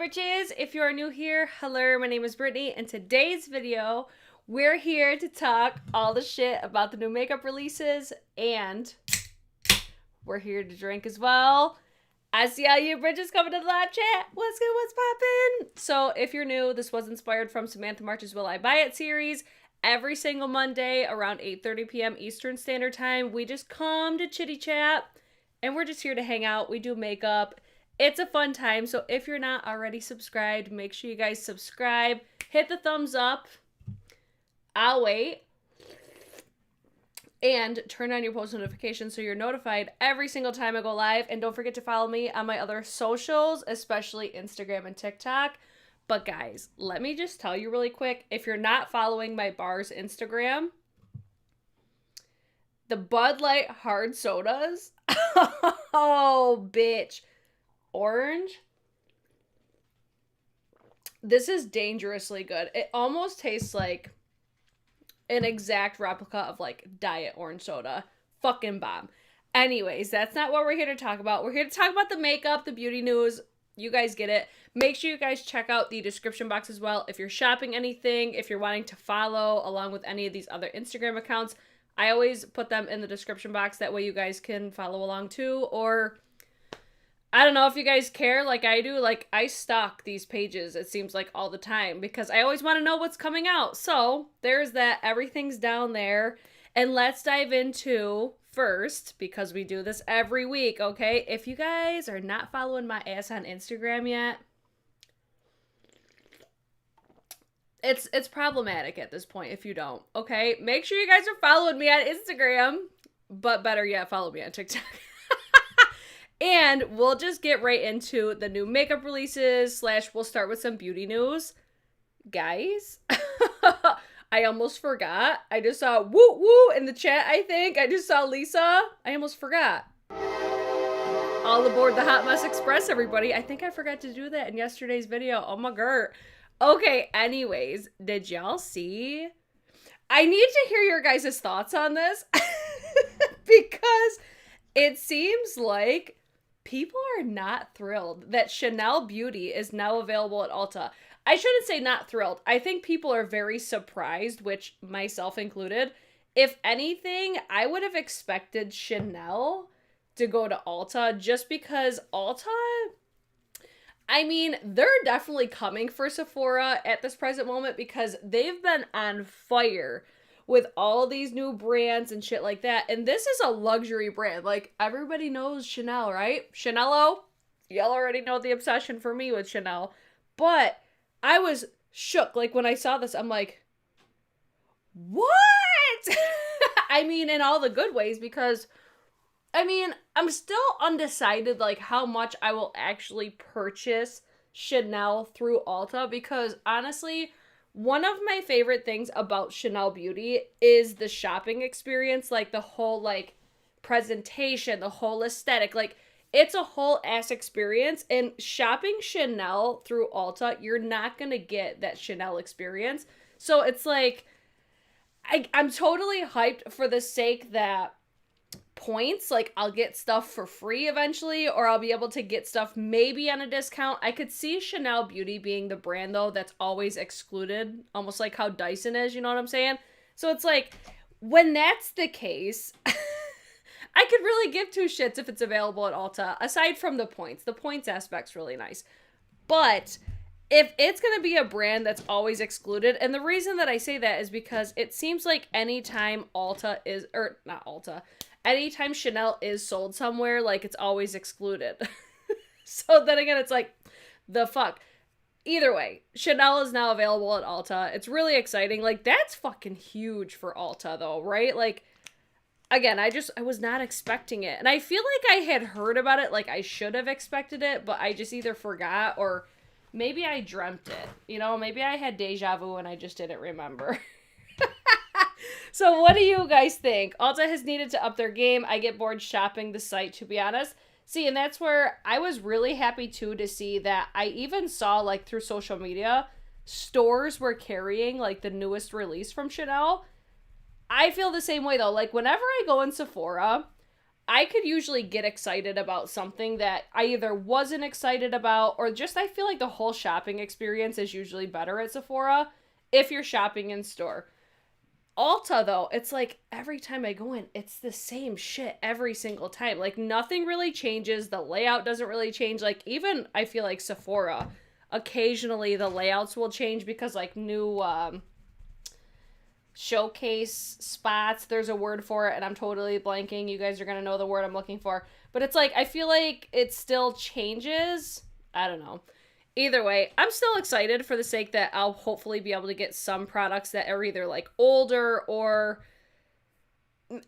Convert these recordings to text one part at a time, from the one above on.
Britches. If you are new here, hello, my name is Brittany. In today's video, we're here to talk all the shit about the new makeup releases, and we're here to drink as well. I see all you Britches coming to the live chat. What's good? What's poppin'? So if you're new, this was inspired from Samantha March's Will I Buy It series. Every single Monday around 8:30 p.m. Eastern Standard Time, we just come to chitty chat, and we're just here to hang out. We do makeup. It's a fun time, so if you're not already subscribed, make sure you guys subscribe. Hit the thumbs up. I'll wait. And turn on your post notifications so you're notified every single time I go live. And don't forget to follow me on my other socials, especially Instagram and TikTok. But guys, let me just tell you really quick, if you're not following my bar's Instagram, the Bud Light hard sodas, oh, bitch. Orange. This is dangerously good. It almost tastes like an exact replica of like diet orange soda. Fucking bomb. Anyways, that's not what we're here to talk about. We're here to talk about the makeup, the beauty news. You guys get it. Make sure you guys check out the description box as well. If you're shopping anything, if you're wanting to follow along with any of these other Instagram accounts, I always put them in the description box. That way you guys can follow along too. Or I don't know if you guys care like I do. Like, I stalk these pages, it seems like, all the time because I always want to know what's coming out. So there's that. Everything's down there. And let's dive into first, because we do this every week, okay? If you guys are not following my ass on Instagram yet, it's problematic at this point if you don't, okay? Make sure you guys are following me on Instagram, but better yet, follow me on TikTok. And we'll just get right into the new makeup releases / we'll start with some beauty news. Guys, I almost forgot. I just saw woo woo in the chat, I think. I just saw Lisa. I almost forgot. All aboard the Hot Mess Express, everybody. I think I forgot to do that in yesterday's video. Oh my god. Okay, anyways, did y'all see? I need to hear your guys' thoughts on this because it seems like people are not thrilled that Chanel Beauty is now available at Ulta. I shouldn't say not thrilled. I think people are very surprised, which myself included. If anything, I would have expected Chanel to go to Ulta just because Ulta, I mean, they're definitely coming for Sephora at this present moment because they've been on fire with all these new brands and shit like that. And this is a luxury brand. Like, everybody knows Chanel, right? Chanelo? Y'all already know the obsession for me with Chanel. But I was shook. Like, when I saw this, I'm like, what? I mean, in all the good ways, because, I mean, I'm still undecided, like, how much I will actually purchase Chanel through Ulta. Because, honestly, one of my favorite things about Chanel Beauty is the shopping experience, like the whole like presentation, the whole aesthetic, like it's a whole ass experience. And shopping Chanel through Ulta, you're not gonna get that Chanel experience. So it's like, I'm totally hyped for the sake that points, like I'll get stuff for free eventually, or I'll be able to get stuff maybe on a discount. I could see Chanel Beauty being the brand though that's always excluded, almost like how Dyson is, you know what I'm saying? So it's like, when that's the case, I could really give two shits if it's available at Ulta, aside from the points aspect's really nice. But if it's gonna be a brand that's always excluded, and the reason that I say that is because it seems like anytime Ulta is, or not Ulta, anytime Chanel is sold somewhere, like, it's always excluded. So then again, it's like, the fuck. Either way, Chanel is now available at Ulta. It's really exciting. Like, that's fucking huge for Ulta, though, right? Like, again, I was not expecting it. And I feel like I had heard about it, like, I should have expected it, but I just either forgot, or maybe I dreamt it. You know, maybe I had deja vu and I just didn't remember. So what do you guys think? Ulta has needed to up their game. I get bored shopping the site, to be honest. See, and that's where I was really happy, too, to see that I even saw, like, through social media, stores were carrying, like, the newest release from Chanel. I feel the same way, though. Like, whenever I go in Sephora, I could usually get excited about something that I either wasn't excited about, or just I feel like the whole shopping experience is usually better at Sephora if you're shopping in store. Ulta, though, it's like every time I go in, it's the same shit every single time. Like, nothing really changes. The layout doesn't really change. Like, even I feel like Sephora, occasionally the layouts will change because, like, new showcase spots, there's a word for it, and I'm totally blanking. You guys are going to know the word I'm looking for. But it's like, I feel like it still changes. I don't know. Either way, I'm still excited for the sake that I'll hopefully be able to get some products that are either like older or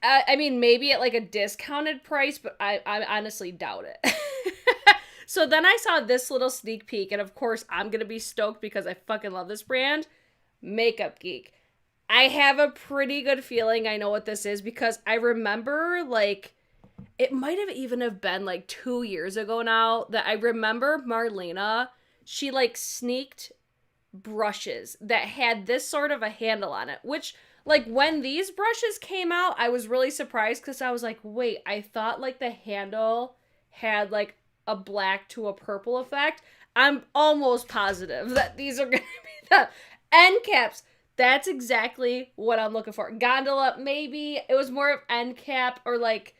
I mean maybe at like a discounted price, but I honestly doubt it. So then I saw this little sneak peek, and of course I'm gonna be stoked because I fucking love this brand, Makeup Geek. I have a pretty good feeling I know what this is because I remember like it might have even have been like 2 years ago now that I remember Marlena, she like sneaked brushes that had this sort of a handle on it, which like when these brushes came out, I was really surprised because I was like, wait, I thought like the handle had like a black to a purple effect. I'm almost positive that these are going to be the end caps. That's exactly what I'm looking for. Gondola, maybe it was more of end cap or like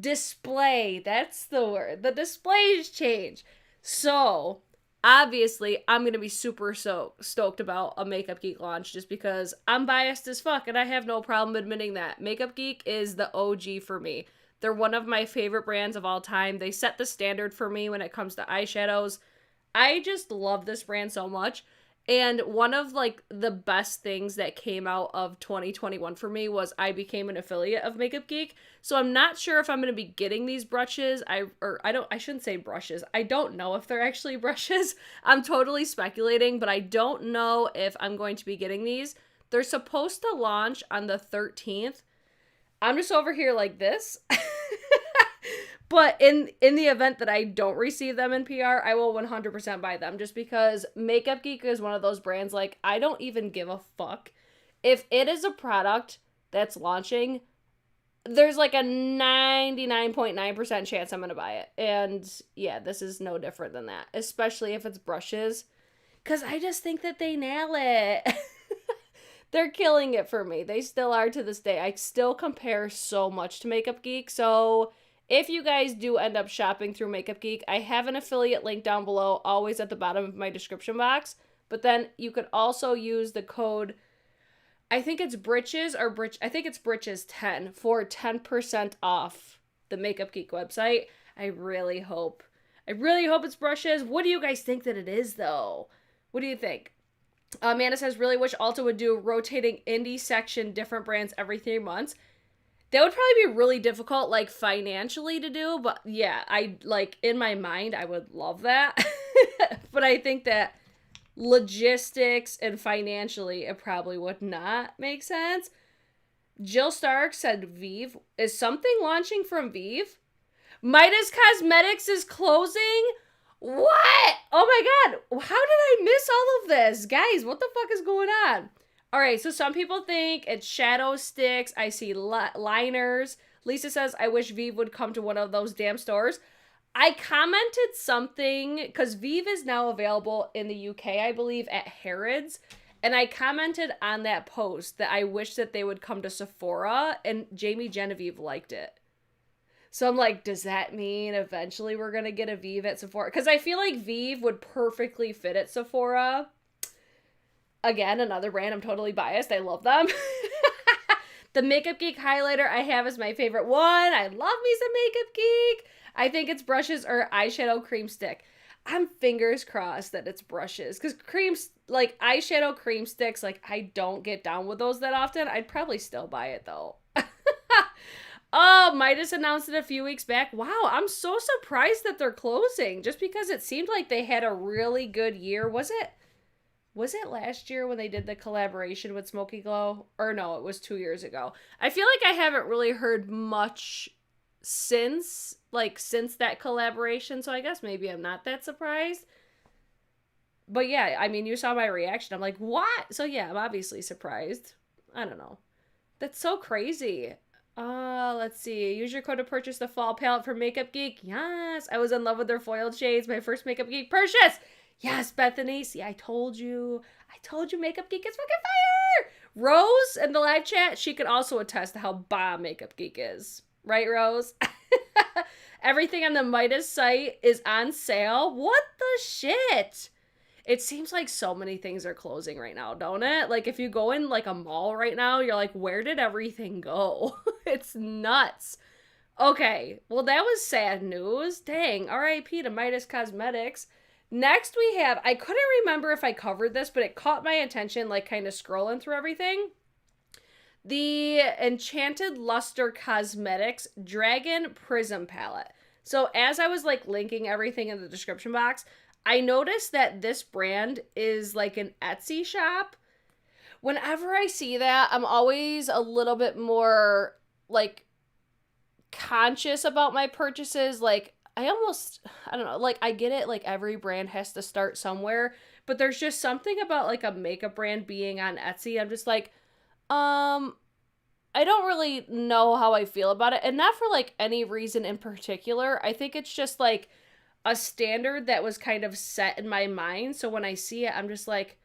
display. That's the word. The displays change. So obviously, I'm going to be super stoked about a Makeup Geek launch just because I'm biased as fuck and I have no problem admitting that. Makeup Geek is the OG for me. They're one of my favorite brands of all time. They set the standard for me when it comes to eyeshadows. I just love this brand so much. And one of like the best things that came out of 2021 for me was I became an affiliate of Makeup Geek. So I'm not sure if I'm going to be getting these brushes. I shouldn't say brushes. I don't know if they're actually brushes. I'm totally speculating, but I don't know if I'm going to be getting these. They're supposed to launch on the 13th. I'm just over here like this. But in the event that I don't receive them in PR, I will 100% buy them just because Makeup Geek is one of those brands like I don't even give a fuck. If it is a product that's launching, there's like a 99.9% chance I'm going to buy it. And yeah, this is no different than that, especially if it's brushes because I just think that they nail it. They're killing it for me. They still are to this day. I still compare so much to Makeup Geek. So if you guys do end up shopping through Makeup Geek, I have an affiliate link down below, always at the bottom of my description box. But then you could also use the code, I think it's Britches or I think it's Britches10 for 10% off the Makeup Geek website. I really hope it's brushes. What do you guys think that it is though? What do you think? Amanda says, really wish Ulta would do a rotating indie section, different brands every 3 months. That would probably be really difficult, like, financially to do, but yeah, I, like, in my mind, I would love that. But I think that logistics and financially, it probably would not make sense. Jill Stark said, Vive. Is something launching from Vive? Midas Cosmetics is closing? What? Oh my god, how did I miss all of this? Guys, what the fuck is going on? All right, so some people think it's shadow sticks. I see liners. Lisa says, I wish Vive would come to one of those damn stores. I commented something, because Vive is now available in the UK, I believe, at Harrods. And I commented on that post that I wish that they would come to Sephora, and Jamie Genevieve liked it. So I'm like, does that mean eventually we're going to get a Vive at Sephora? Because I feel like Vive would perfectly fit at Sephora. Again, another brand. I'm totally biased. I love them. The Makeup Geek highlighter I have is my favorite one. I love me some Makeup Geek. I think it's brushes or eyeshadow cream stick. I'm fingers crossed that it's brushes. Because creams, like eyeshadow cream sticks, like I don't get down with those that often. I'd probably still buy it though. Oh, Midas announced it a few weeks back. Wow, I'm so surprised that they're closing. Just because it seemed like they had a really good year. Was it last year when they did the collaboration with Smoky Glow? Or no, it was 2 years ago. I feel like I haven't really heard much since that collaboration, so I guess maybe I'm not that surprised. But yeah, I mean, you saw my reaction. I'm like, what? So yeah, I'm obviously surprised. I don't know. That's so crazy. Let's see. Use your code to purchase the fall palette for Makeup Geek. Yes. I was in love with their foiled shades. My first Makeup Geek purchase. Yes, Bethany. See, I told you. I told you Makeup Geek is fucking fire. Rose in the live chat, she can also attest to how bomb Makeup Geek is. Right, Rose? Everything on the Midas site is on sale. What the shit? It seems like so many things are closing right now, don't it? Like if you go in like a mall right now, you're like, where did everything go? It's nuts. Okay, well that was sad news. Dang, RIP to Midas Cosmetics. Next we have, I couldn't remember if I covered this, but it caught my attention like kind of scrolling through everything. The Enchanted Luster Cosmetics Dragon Prism Palette. So as I was like linking everything in the description box, I noticed that this brand is like an Etsy shop. Whenever I see that, I'm always a little bit more like conscious about my purchases. Like I don't know, like I get it, like every brand has to start somewhere, but there's just something about like a makeup brand being on Etsy. I'm just like, I don't really know how I feel about it. And not for like any reason in particular. I think it's just like a standard that was kind of set in my mind. So when I see it, I'm just like,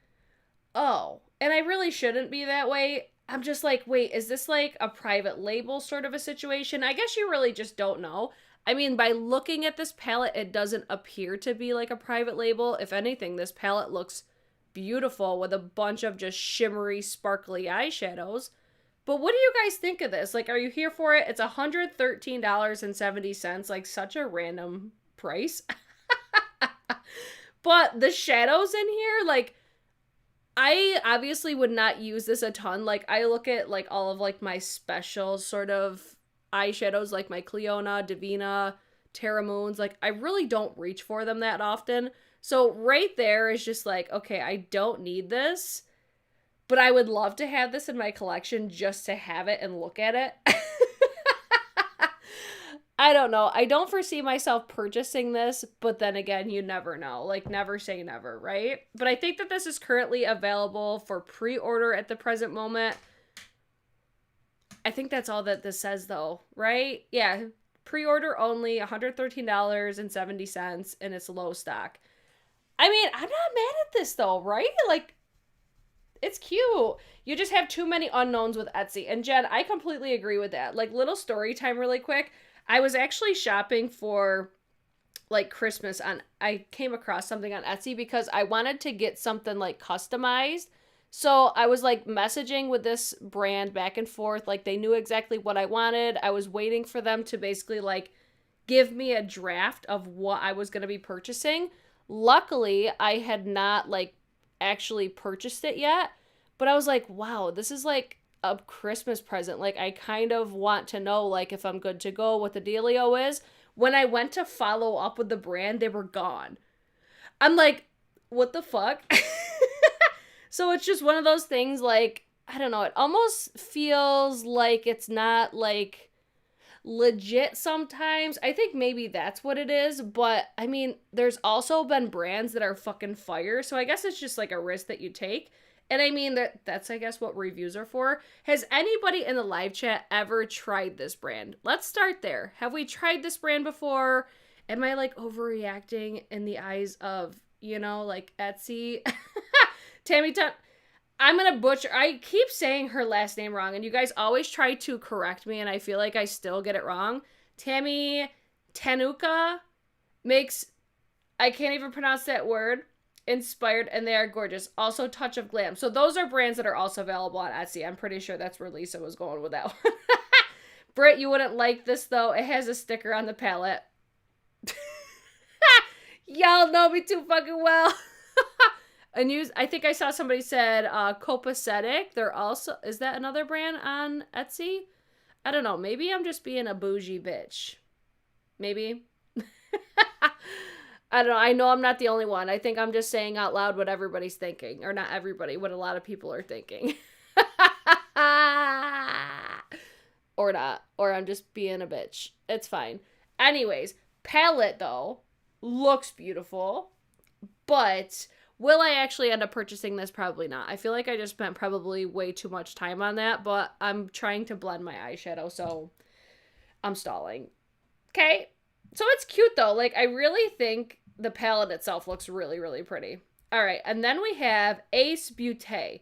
oh. And I really shouldn't be that way. I'm just like, wait, is this like a private label sort of a situation? I guess you really just don't know. I mean, by looking at this palette, it doesn't appear to be like a private label. If anything, this palette looks beautiful with a bunch of just shimmery, sparkly eyeshadows. But what do you guys think of this? Like, are you here for it? It's $113.70, like such a random price. But the shadows in here, like, I obviously would not use this a ton. Like, I look at, like, all of, like, my special sort of eyeshadows, like my Cleona, Divina, Terra Moons. Like, I really don't reach for them that often. So right there is just like, okay, I don't need this. But I would love to have this in my collection just to have it and look at it. I don't know. I don't foresee myself purchasing this, but then again, you never know. Like, never say never, right? But I think that this is currently available for pre-order at the present moment. I think that's all that this says, though, right? Yeah, pre-order only, $113.70, and it's low stock. I mean, I'm not mad at this, though, right? Like, it's cute. You just have too many unknowns with Etsy. And Jen, I completely agree with that. Like, little story time really quick. I was actually shopping for like Christmas I came across something on Etsy because I wanted to get something like customized. So I was like messaging with this brand back and forth. Like they knew exactly what I wanted. I was waiting for them to basically like give me a draft of what I was going to be purchasing. Luckily, I had not like actually purchased it yet, but I was like, wow, this is like a Christmas present. Like I kind of want to know like if I'm good to go, what the dealio is. When I went to follow up with the brand, they were gone. I'm like, what the fuck? So it's just one of those things like, I don't know, it almost feels like it's not like legit sometimes. I think maybe that's what it is, but I mean, there's also been brands that are fucking fire, so I guess it's just like a risk that you take. And I mean, that's I guess what reviews are for. Has anybody in the live chat ever tried this brand? Let's start there. Have we tried this brand before? Am I like overreacting in the eyes of, you know, like Etsy? I'm gonna butcher. I keep saying her last name wrong, and you guys always try to correct me, and I feel like I still get it wrong. Tammy Tanuka makes, I can't even pronounce that word, inspired, and they are gorgeous. Also, Touch of Glam. So those are brands that are also available on Etsy. I'm pretty sure that's where Lisa was going with that one. Brit, you wouldn't like this, though. It has a sticker on the palette. Y'all know me too fucking well. I think I saw somebody said Copacetic. They're also, is that another brand on Etsy? I don't know. Maybe I'm just being a bougie bitch. Maybe. I don't know. I know I'm not the only one. I think I'm just saying out loud what everybody's thinking. Or not everybody, what a lot of people are thinking. Or not. Or I'm just being a bitch. It's fine. Anyways, palette though looks beautiful. But Will I actually end up purchasing this? Probably not. I feel like I just spent probably way too much time on that, but I'm trying to blend my eyeshadow, so I'm stalling. Okay. So it's cute though. Like, I really think the palette itself looks really, really pretty. All right. And then we have Ace Beauty.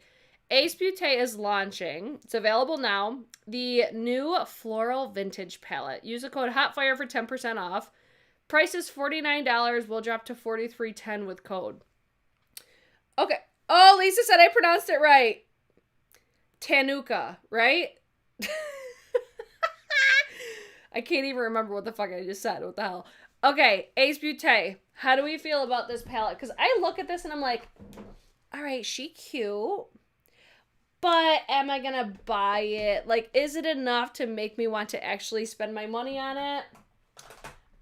Ace Beauty is launching. It's available now. The new Floral Vintage palette. Use the code HOTFIRE for 10% off. Price is $49. Will drop to $43.10 with code. Okay. Oh, Lisa said I pronounced it right. Tanuka, right? I can't even remember what the fuck I just said. What the hell? Okay, Ace Beauty. How do we feel about this palette? Because I look at this and I'm like, all right, she cute. But am I going to buy it? Like, is it enough to make me want to actually spend my money on it?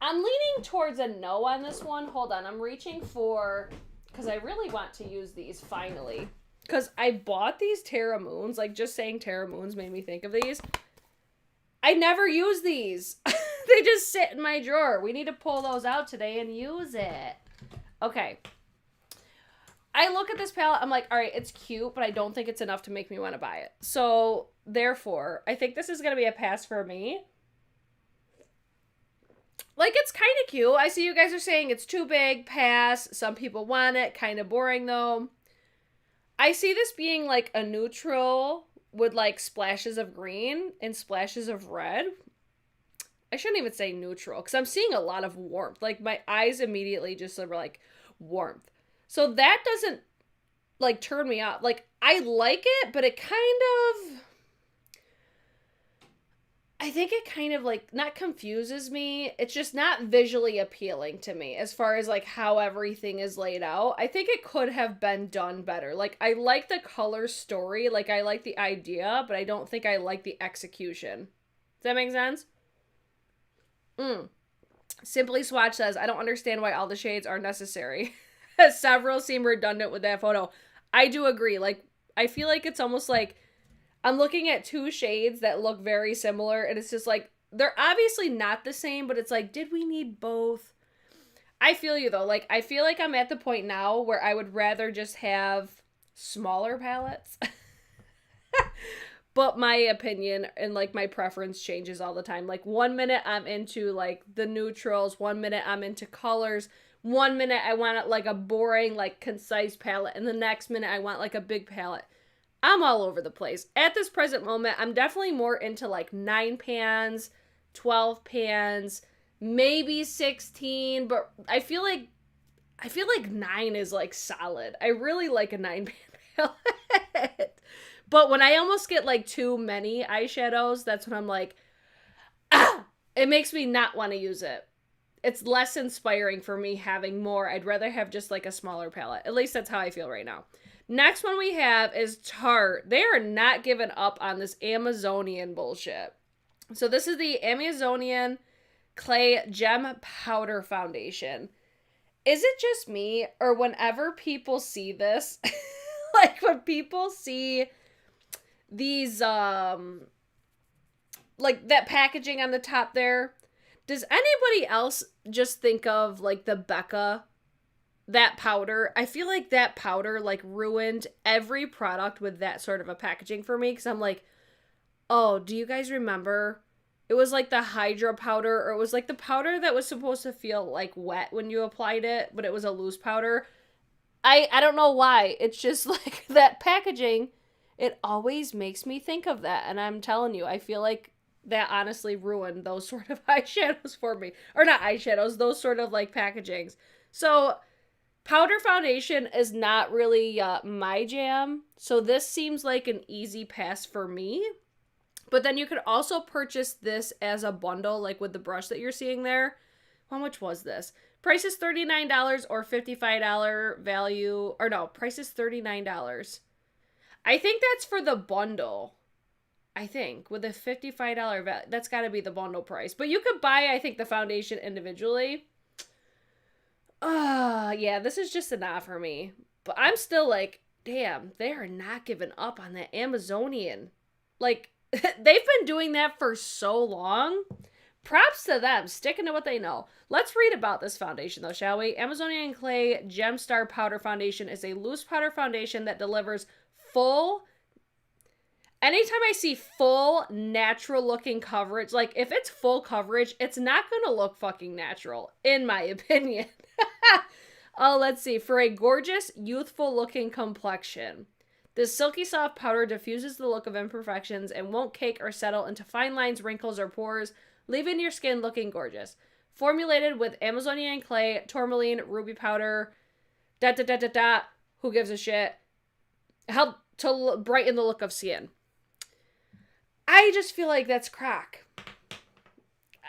I'm leaning towards a no on this one. Hold on. I'm reaching for... Because I really want to use these finally. Because I bought these Terra Moons. Like, just saying Terra Moons made me think of these. I never use these. They just sit in my drawer. We need to pull those out today and use it. Okay. I look at this palette, I'm like, all right, it's cute, but I don't think it's enough to make me want to buy it. So, therefore, I think this is going to be a pass for me. Like, it's kind of cute. I see you guys are saying it's too big, pass. Some people want it, kind of boring, though. I see this being, like, a neutral with, like, splashes of green and splashes of red. I shouldn't even say neutral, because I'm seeing a lot of warmth. Like, my eyes immediately just were like, warmth. So that doesn't, like, turn me off. Like, I like it, but it kind of, I think it kind of, like, not confuses me. It's just not visually appealing to me as far as, like, how everything is laid out. I think it could have been done better. Like, I like the color story. Like, I like the idea, but I don't think I like the execution. Does that make sense? Simply Swatch says, I don't understand why all the shades are necessary. Several seem redundant with that photo. I do agree. Like, I feel like it's almost like I'm looking at two shades that look very similar, and it's just like, they're obviously not the same, but it's like, did we need both? I feel you, though. Like, I feel like I'm at the point now where I would rather just have smaller palettes. But my opinion and, like, my preference changes all the time. Like, 1 minute I'm into, like, the neutrals. 1 minute I'm into colors. 1 minute I want, like, a boring, like, concise palette. And the next minute I want, like, a big palette. I'm all over the place. At this present moment, I'm definitely more into, like, 9 pans, 12 pans, maybe 16. But I feel like 9 is, like, solid. I really like a 9-pan palette. But when I almost get, like, too many eyeshadows, that's when I'm like, ah! It makes me not want to use it. It's less inspiring for me having more. I'd rather have just, like, a smaller palette. At least that's how I feel right now. Next one we have is Tarte. They are not giving up on this Amazonian bullshit. So this is the Amazonian Clay Gem Powder Foundation. Is it just me, or whenever people see this, like, when people see these, like, that packaging on the top there, does anybody else just think of, like, the Becca, that powder? I feel like that powder, like, ruined every product with that sort of a packaging for me, because I'm like, oh, do you guys remember? It was, like, the Hydra powder, or it was, like, the powder that was supposed to feel, like, wet when you applied it, but it was a loose powder. I don't know why. It's just, like, that packaging, it always makes me think of that. And I'm telling you, I feel like that honestly ruined those sort of eyeshadows for me. Or not eyeshadows, those sort of, like, packagings. So, powder foundation is not really my jam. So this seems like an easy pass for me. But then you could also purchase this as a bundle, like with the brush that you're seeing there. How much was this? Price is $39 or $55 value. Or no, price is $39. I think that's for the bundle. I think with a $55 value, that's got to be the bundle price. But you could buy, I think, the foundation individually. Yeah, this is just a not for me. But I'm still like, damn, they are not giving up on that Amazonian. Like, they've been doing that for so long. Props to them, sticking to what they know. Let's read about this foundation, though, shall we? Amazonian Clay Gem Star Powder Foundation is a loose powder foundation that delivers full... Anytime I see full, natural-looking coverage, like, if it's full coverage, it's not gonna look fucking natural, in my opinion. Oh, let's see. For a gorgeous, youthful-looking complexion. This silky soft powder diffuses the look of imperfections and won't cake or settle into fine lines, wrinkles, or pores, leaving your skin looking gorgeous. Formulated with Amazonian clay, tourmaline, ruby powder, who gives a shit, help to brighten the look of skin. I just feel like that's crack.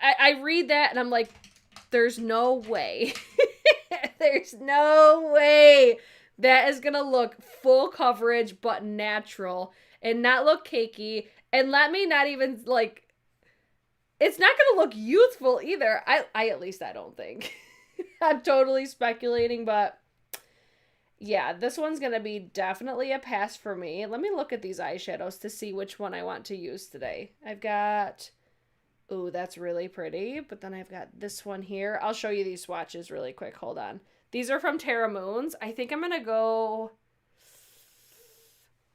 I read that and I'm like, there's no way. There's no way that is going to look full coverage but natural and not look cakey. And let me not even, like, it's not going to look youthful either. I at least I don't think. I'm totally speculating, but yeah, this one's going to be definitely a pass for me. Let me look at these eyeshadows to see which one I want to use today. I've got, ooh, that's really pretty. But then I've got this one here. I'll show you these swatches really quick. Hold on. These are from Terra Moons. I think I'm going to go,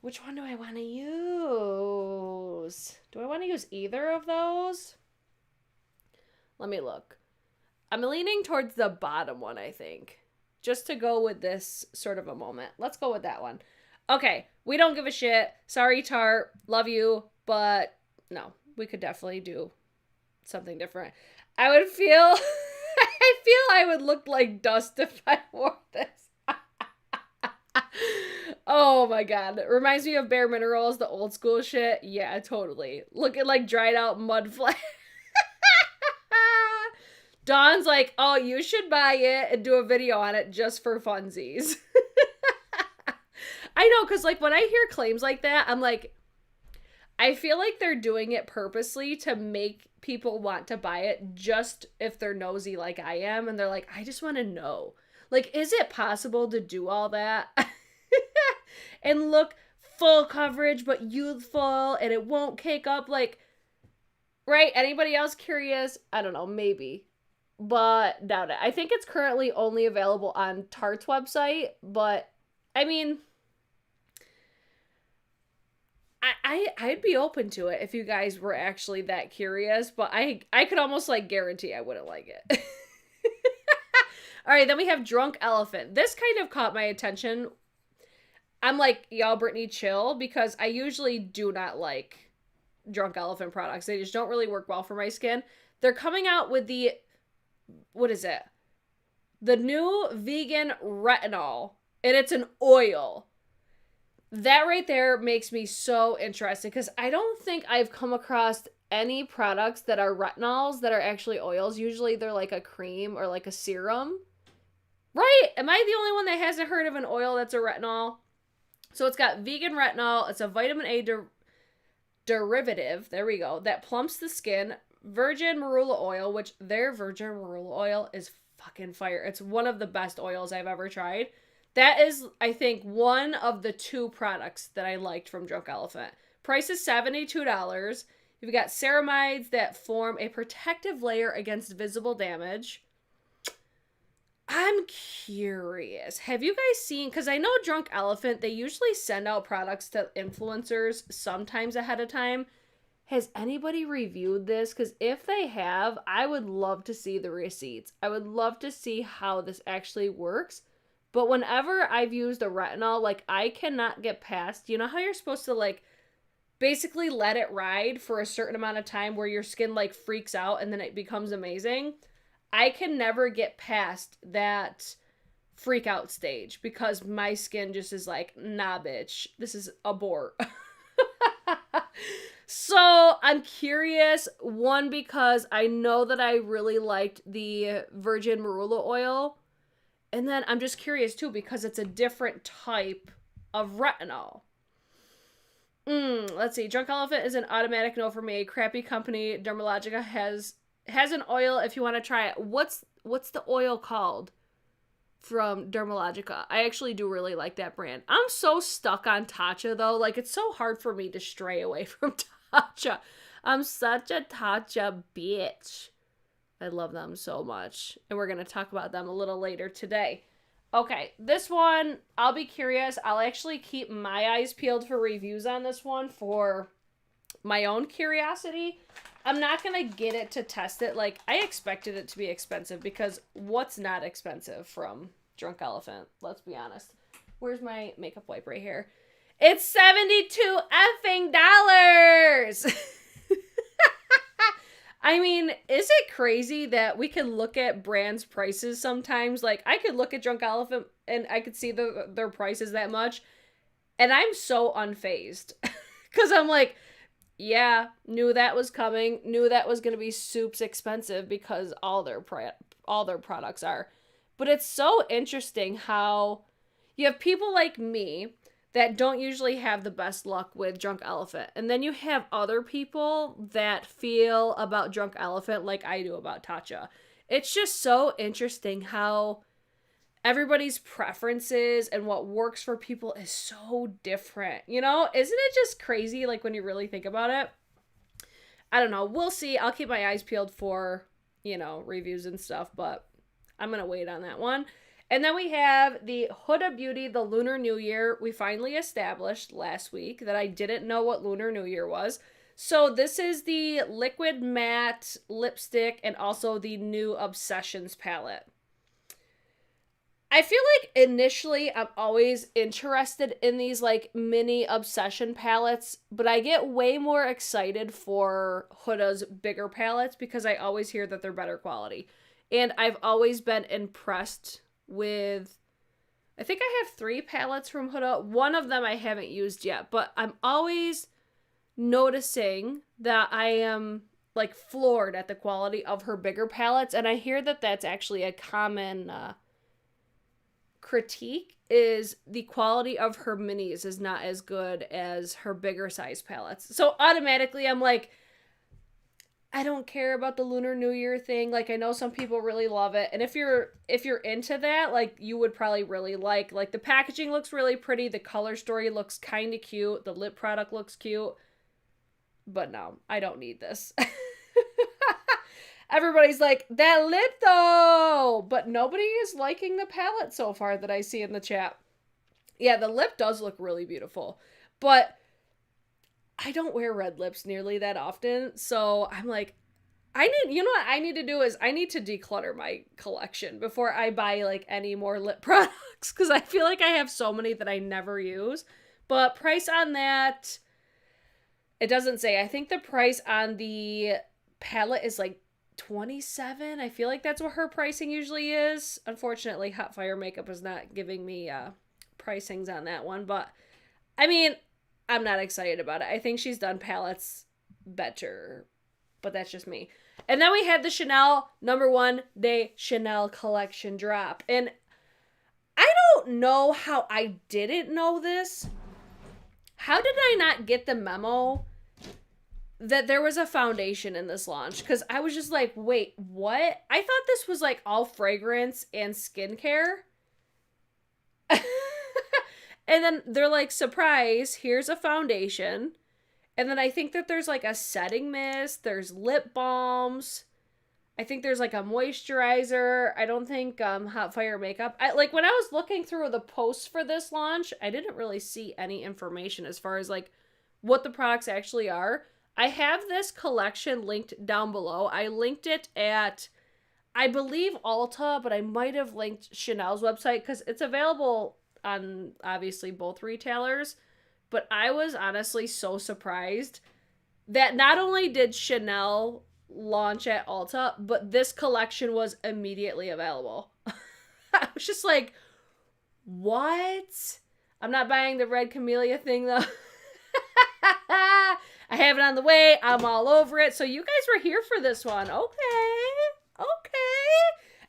which one do I want to use? Do I want to use either of those? Let me look. I'm leaning towards the bottom one, I think. Just to go with this sort of a moment. Let's go with that one. Okay, we don't give a shit. Sorry, Tarte. Love you. But no, we could definitely do something different. I would feel... I feel I would look like dust if I wore this. Oh my god. It reminds me of Bare Minerals, the old school shit. Yeah, totally. Looking like dried out mud flat. Dawn's like, oh, you should buy it and do a video on it just for funsies. I know, because like when I hear claims like that, I'm like, I feel like they're doing it purposely to make people want to buy it just if they're nosy like I am. And they're like, I just want to know. Like, is it possible to do all that? And look full coverage but youthful and it won't cake up? Like, right? Anybody else curious? I don't know, maybe. But doubt it. I think it's currently only available on Tarte's website, but I mean, I'd be open to it if you guys were actually that curious, but I could almost like guarantee I wouldn't like it. All right, then we have Drunk Elephant. This kind of caught my attention. I'm like, y'all, Brittany, chill, because I usually do not like Drunk Elephant products. They just don't really work well for my skin. They're coming out with the, what is it? The new vegan retinol, and it's an oil. That right there makes me so interested because I don't think I've come across any products that are retinols that are actually oils. Usually they're like a cream or like a serum. Right? Am I the only one that hasn't heard of an oil that's a retinol? So it's got vegan retinol. It's a vitamin A derivative. There we go. That plumps the skin. Virgin marula oil, which their virgin marula oil is fucking fire. It's one of the best oils I've ever tried. That is, I think, one of the two products that I liked from Drunk Elephant. Price is $72. You've got ceramides that form a protective layer against visible damage. I'm curious. Have you guys seen, because I know Drunk Elephant, they usually send out products to influencers sometimes ahead of time. Has anybody reviewed this? Because if they have, I would love to see the receipts. I would love to see how this actually works. But whenever I've used a retinol, like, I cannot get past, you know how you're supposed to, like, basically let it ride for a certain amount of time where your skin, like, freaks out and then it becomes amazing? I can never get past that freak out stage because my skin just is like, nah, bitch, this is abort. So I'm curious, one, because I know that I really liked the virgin marula oil. And then I'm just curious too, because it's a different type of retinol. Let's see. Drunk Elephant is an automatic no for me. Crappy company. Dermalogica has an oil if you want to try it. What's the oil called from Dermalogica? I actually do really like that brand. I'm so stuck on Tatcha though. Like, it's so hard for me to stray away from Tatcha. I'm such a Tatcha bitch. I love them so much. And we're going to talk about them a little later today. Okay, this one, I'll be curious. I'll actually keep my eyes peeled for reviews on this one for my own curiosity. I'm not going to get it to test it. Like, I expected it to be expensive because what's not expensive from Drunk Elephant? Let's be honest. Where's my makeup wipe right here? It's 72 effing dollars! I mean, is it crazy that we can look at brands' prices sometimes? Like, I could look at Drunk Elephant and I could see their prices that much, and I'm so unfazed. Because I'm like, yeah, knew that was coming, knew that was going to be soups expensive because all their products are. But it's so interesting how you have people like me that don't usually have the best luck with Drunk Elephant. And then you have other people that feel about Drunk Elephant like I do about Tatcha. It's just so interesting how everybody's preferences and what works for people is so different. You know, isn't it just crazy, like, when you really think about it? I don't know. We'll see. I'll keep my eyes peeled for, you know, reviews and stuff, but I'm going to wait on that one. And then we have the Huda Beauty, the Lunar New Year. We finally established last week that I didn't know what Lunar New Year was. So this is the liquid matte lipstick and also the new Obsessions palette. I feel like initially I'm always interested in these like mini obsession palettes, but I get way more excited for Huda's bigger palettes because I always hear that they're better quality. And I've always been impressed with, I think I have 3 palettes from Huda. One of them I haven't used yet, but I'm always noticing that I am like floored at the quality of her bigger palettes. And I hear that that's actually a common critique, is the quality of her minis is not as good as her bigger size palettes. So automatically I'm like, I don't care about the Lunar New Year thing. Like, I know some people really love it. And if you're into that, like, you would probably really like the packaging looks really pretty. The color story looks kind of cute. The lip product looks cute. But no, I don't need this. Everybody's like, that lip though! But nobody is liking the palette so far that I see in the chat. Yeah, the lip does look really beautiful. But I don't wear red lips nearly that often, so I'm like, you know what I need to do is I need to declutter my collection before I buy like any more lip products, because I feel like I have so many that I never use. But price on that, it doesn't say. I think the price on the palette is like $27. I feel like that's what her pricing usually is. Unfortunately, Hot Fire Makeup is not giving me pricings on that one, but I mean, I'm not excited about it. I think she's done palettes better, but that's just me. And then we had the Chanel #1 Day Chanel collection drop. And I don't know how I didn't know this. How did I not get the memo that there was a foundation in this launch? Because I was just like, wait, what? I thought this was like all fragrance and skincare. And then they're like, surprise, here's a foundation. And then I think that there's like a setting mist, there's lip balms. I think there's like a moisturizer. I don't think Hot Fire Makeup. When I was looking through the posts for this launch, I didn't really see any information as far as like what the products actually are. I have this collection linked down below. I linked it at, I believe, Ulta, but I might have linked Chanel's website because it's available on obviously both retailers. But I was honestly so surprised that not only did Chanel launch at Ulta, but this collection was immediately available. I was just like, what? I'm not buying the red camellia thing though. I have it on the way. I'm all over it. So you guys were here for this one. Okay.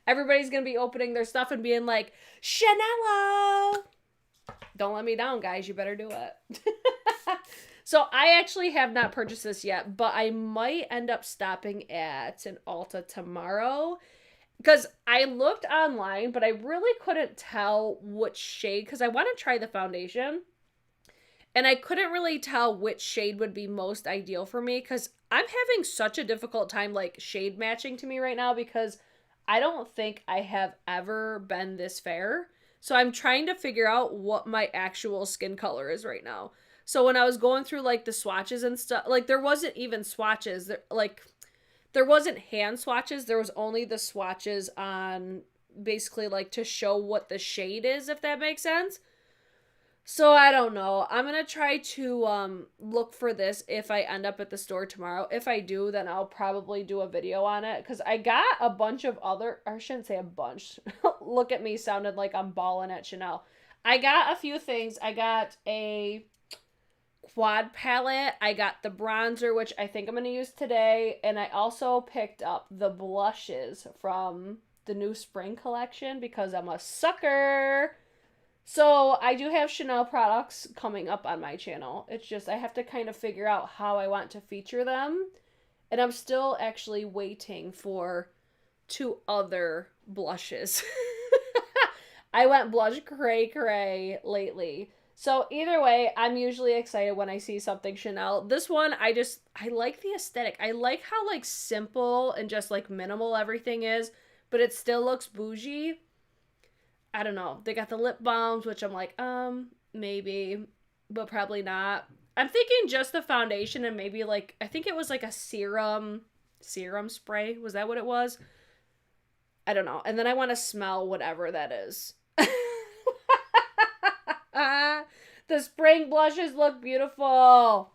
Everybody's going to be opening their stuff and being like, Chanel. Don't let me down, guys. You better do it. So I actually have not purchased this yet, but I might end up stopping at an Ulta tomorrow because I looked online, but I really couldn't tell which shade because I want to try the foundation. And I couldn't really tell which shade would be most ideal for me because I'm having such a difficult time like shade matching to me right now because I don't think I have ever been this fair. So I'm trying to figure out what my actual skin color is right now. So when I was going through like the swatches and stuff, like there wasn't even swatches. There wasn't hand swatches. There was only the swatches on basically like to show what the shade is, if that makes sense. So I don't know. I'm going to try to look for this if I end up at the store tomorrow. If I do, then I'll probably do a video on it because I got a bunch of other, or I shouldn't say a bunch. Look at me sounded like I'm balling at Chanel. I got a few things. I got a quad palette. I got the bronzer, which I think I'm going to use today. And I also picked up the blushes from the new spring collection because I'm a sucker. So I do have Chanel products coming up on my channel. It's just I have to kind of figure out how I want to feature them. And I'm still actually waiting for 2 other blushes. I went blush cray lately. So either way, I'm usually excited when I see something Chanel. This one, I like the aesthetic. I like how like simple and just like minimal everything is, but it still looks bougie. I don't know. They got the lip balms, which I'm like, maybe, but probably not. I'm thinking just the foundation and maybe like, I think it was like a serum spray. Was that what it was? I don't know. And then I want to smell whatever that is. The spring blushes look beautiful.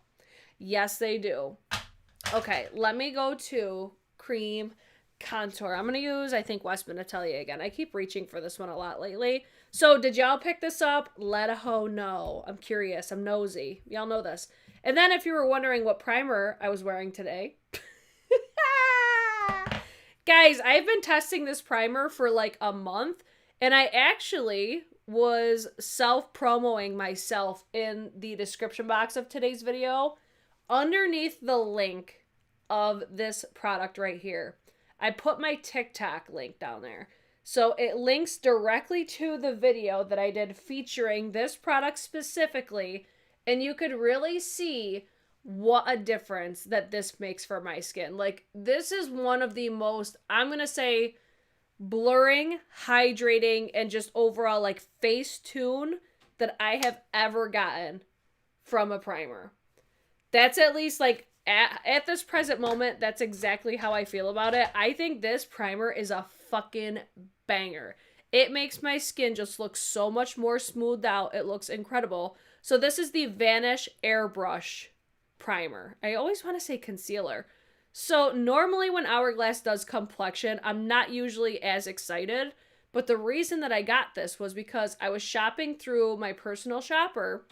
Yes, they do. Okay, let me go to cream contour. I'm going to use, I think, Westman Atelier again. I keep reaching for this one a lot lately. So did y'all pick this up? Let a hoe know. I'm curious. I'm nosy. Y'all know this. And then if you were wondering what primer I was wearing today. Guys, I've been testing this primer for like a month. And I actually was self-promoing myself in the description box of today's video. Underneath the link of this product right here, I put my TikTok link down there. So it links directly to the video that I did featuring this product specifically. And you could really see what a difference that this makes for my skin. Like, this is one of the most, I'm going to say, blurring, hydrating, and just overall, like, face tune that I have ever gotten from a primer. That's at least, like, at this present moment, that's exactly how I feel about it. I think this primer is a fucking banger. It makes my skin just look so much more smoothed out. It looks incredible. So this is the Vanish Airbrush primer. I always want to say concealer. So normally when Hourglass does complexion, I'm not usually as excited. But the reason that I got this was because I was shopping through my personal shopper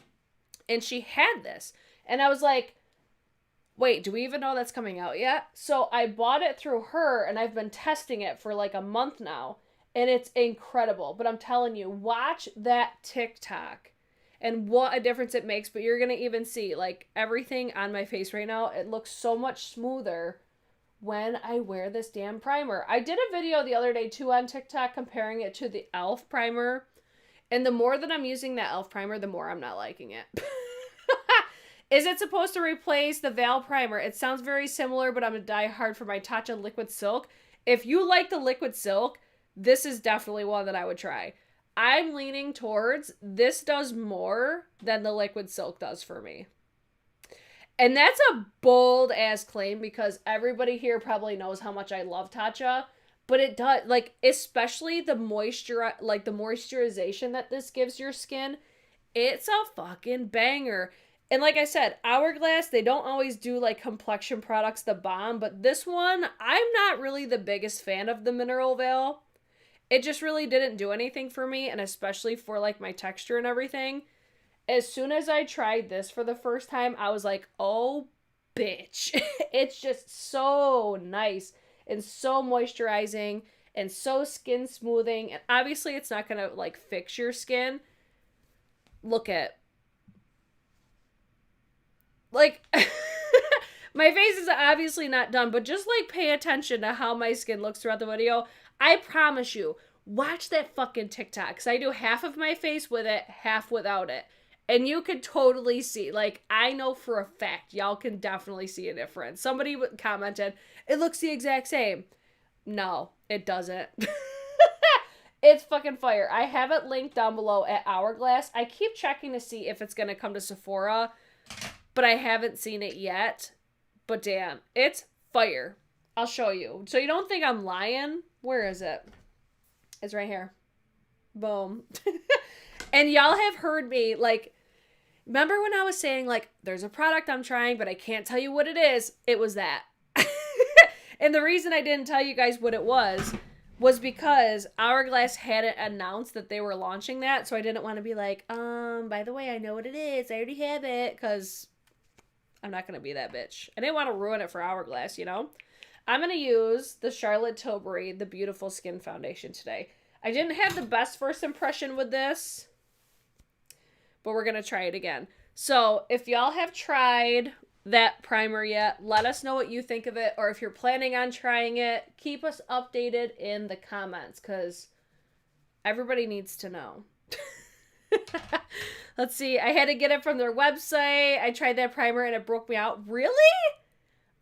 and she had this. And I was like, wait, do we even know that's coming out yet? So I bought it through her and I've been testing it for like a month now. And it's incredible. But I'm telling you, watch that TikTok and what a difference it makes. But you're going to even see like everything on my face right now. It looks so much smoother when I wear this damn primer. I did a video the other day too on TikTok comparing it to the e.l.f. primer. And the more that I'm using that e.l.f. primer, the more I'm not liking it. Is it supposed to replace the Val primer? It sounds very similar, but I'm a diehard for my Tatcha Liquid Silk. If you like the Liquid Silk, this is definitely one that I would try. I'm leaning towards this does more than the Liquid Silk does for me. And that's a bold ass claim because everybody here probably knows how much I love Tatcha. But it does, like, especially the moisturization that this gives your skin. It's a fucking banger. And like I said, Hourglass, they don't always do like complexion products the bomb, but this one, I'm not really the biggest fan of the Mineral Veil. It just really didn't do anything for me, and especially for like my texture and everything. As soon as I tried this for the first time, I was like, oh, bitch. It's just so nice and so moisturizing and so skin smoothing. And obviously it's not going to like fix your skin. Look at, like, my face is obviously not done, but just like pay attention to how my skin looks throughout the video. I promise you, watch that fucking TikTok, because I do half of my face with it, half without it. And you could totally see, like, I know for a fact, y'all can definitely see a difference. Somebody commented, it looks the exact same. No, it doesn't. It's fucking fire. I have it linked down below at Hourglass. I keep checking to see if it's going to come to Sephora, but I haven't seen it yet. But damn, it's fire. I'll show you. So you don't think I'm lying? Where is it? It's right here. Boom. And y'all have heard me, like, remember when I was saying, like, there's a product I'm trying, but I can't tell you what it is? It was that. And the reason I didn't tell you guys what it was because Hourglass hadn't announced that they were launching that, so I didn't want to be like, by the way, I know what it is. I already have it, because I'm not going to be that bitch. I didn't want to ruin it for Hourglass, you know? I'm going to use the Charlotte Tilbury, the Beautiful Skin Foundation today. I didn't have the best first impression with this, but we're going to try it again. So if y'all have tried that primer yet, let us know what you think of it, or if you're planning on trying it, keep us updated in the comments, because everybody needs to know. Let's see. I had to get it from their website. I tried that primer and it broke me out. Really?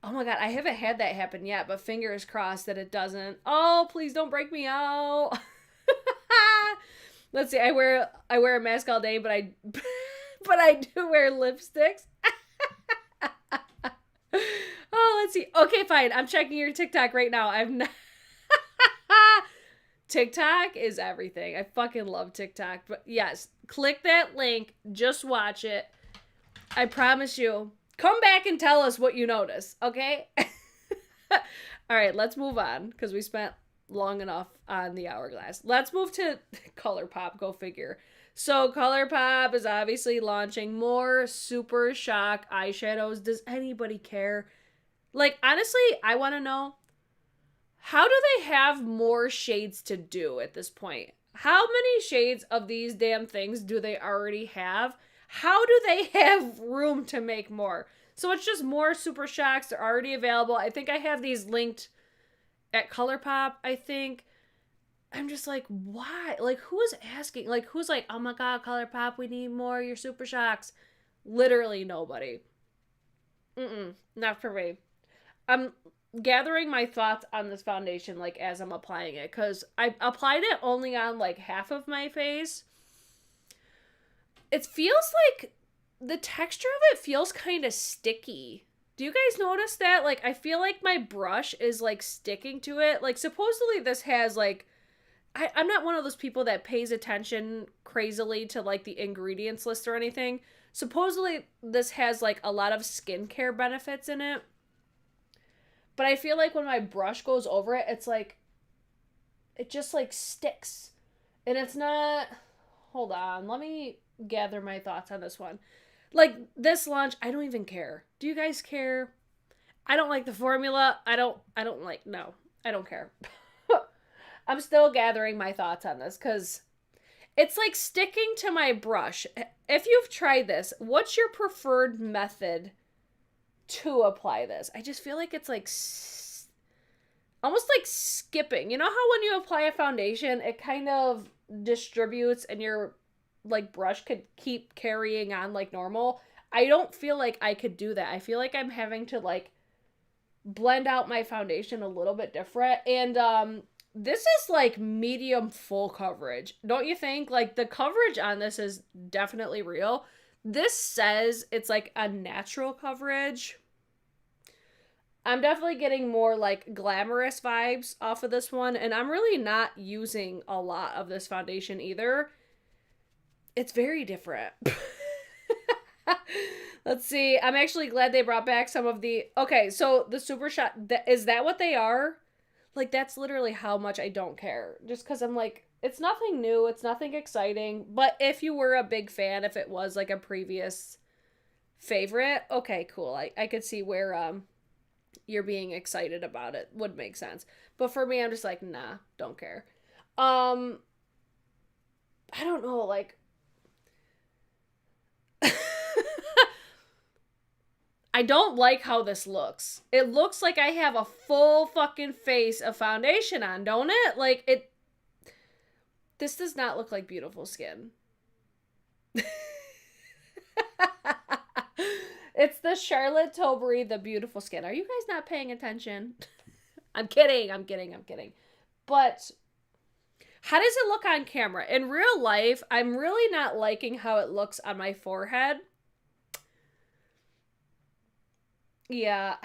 Oh my god, I haven't had that happen yet, but fingers crossed that it doesn't. Oh, please don't break me out. Let's see. I wear a mask all day, but I do wear lipsticks. Oh, let's see. Okay, fine. I'm checking your TikTok right now. I'm not. TikTok is everything. I fucking love TikTok. But yes, click that link. Just watch it. I promise you. Come back and tell us what you notice, okay? All right, let's move on, because we spent long enough on the Hourglass. Let's move to Colourpop. Go figure. So Colourpop is obviously launching more Super Shock eyeshadows. Does anybody care? Like, honestly, I want to know, how do they have more shades to do at this point? How many shades of these damn things do they already have? How do they have room to make more? So it's just more Super Shocks. They're already available. I think I have these linked at Colourpop, I think. I'm just like, why? Like, who's asking? Like, who's like, oh my god, Colourpop, we need more of your Super Shocks? Literally nobody. Not for me. I'm gathering my thoughts on this foundation, like, as I'm applying it, because I applied it only on, like, half of my face. It feels like the texture of it feels kind of sticky. Do you guys notice that? Like, I feel like my brush is, like, sticking to it. Like, supposedly this has, like, I'm not one of those people that pays attention crazily to, like, the ingredients list or anything. Supposedly this has, like, a lot of skincare benefits in it. But I feel like when my brush goes over it, it's like, it just, like, sticks. And it's not, hold on, let me gather my thoughts on this one. Like, this launch, I don't even care. Do you guys care? I don't like the formula. I don't like, no, I don't care. I'm still gathering my thoughts on this, because it's, like, sticking to my brush. If you've tried this, what's your preferred method to apply this? I just feel like it's, like, almost like skipping. You know how when you apply a foundation, it kind of distributes and your, like, brush could keep carrying on like normal? I don't feel like I could do that. I feel like I'm having to, like, blend out my foundation a little bit different. And this is, like, medium full coverage. Don't you think? Like, the coverage on this is definitely real. This says it's, like, a natural coverage. I'm definitely getting more, like, glamorous vibes off of this one. And I'm really not using a lot of this foundation either. It's very different. Let's see. I'm actually glad they brought back some of the... Okay, so the Super Shot... Is that what they are? Like, that's literally how much I don't care. Just because I'm like, it's nothing new. It's nothing exciting. But if you were a big fan, if it was, like, a previous favorite, okay, cool. I could see where you're being excited about it. Would make sense. But for me, I'm just like, nah, don't care. I don't know, like... I don't like how this looks. It looks like I have a full fucking face of foundation on, don't it? Like, this does not look like beautiful skin. It's the Charlotte Tilbury, the beautiful skin. Are you guys not paying attention? I'm kidding. But how does it look on camera? In real life, I'm really not liking how it looks on my forehead. Yeah,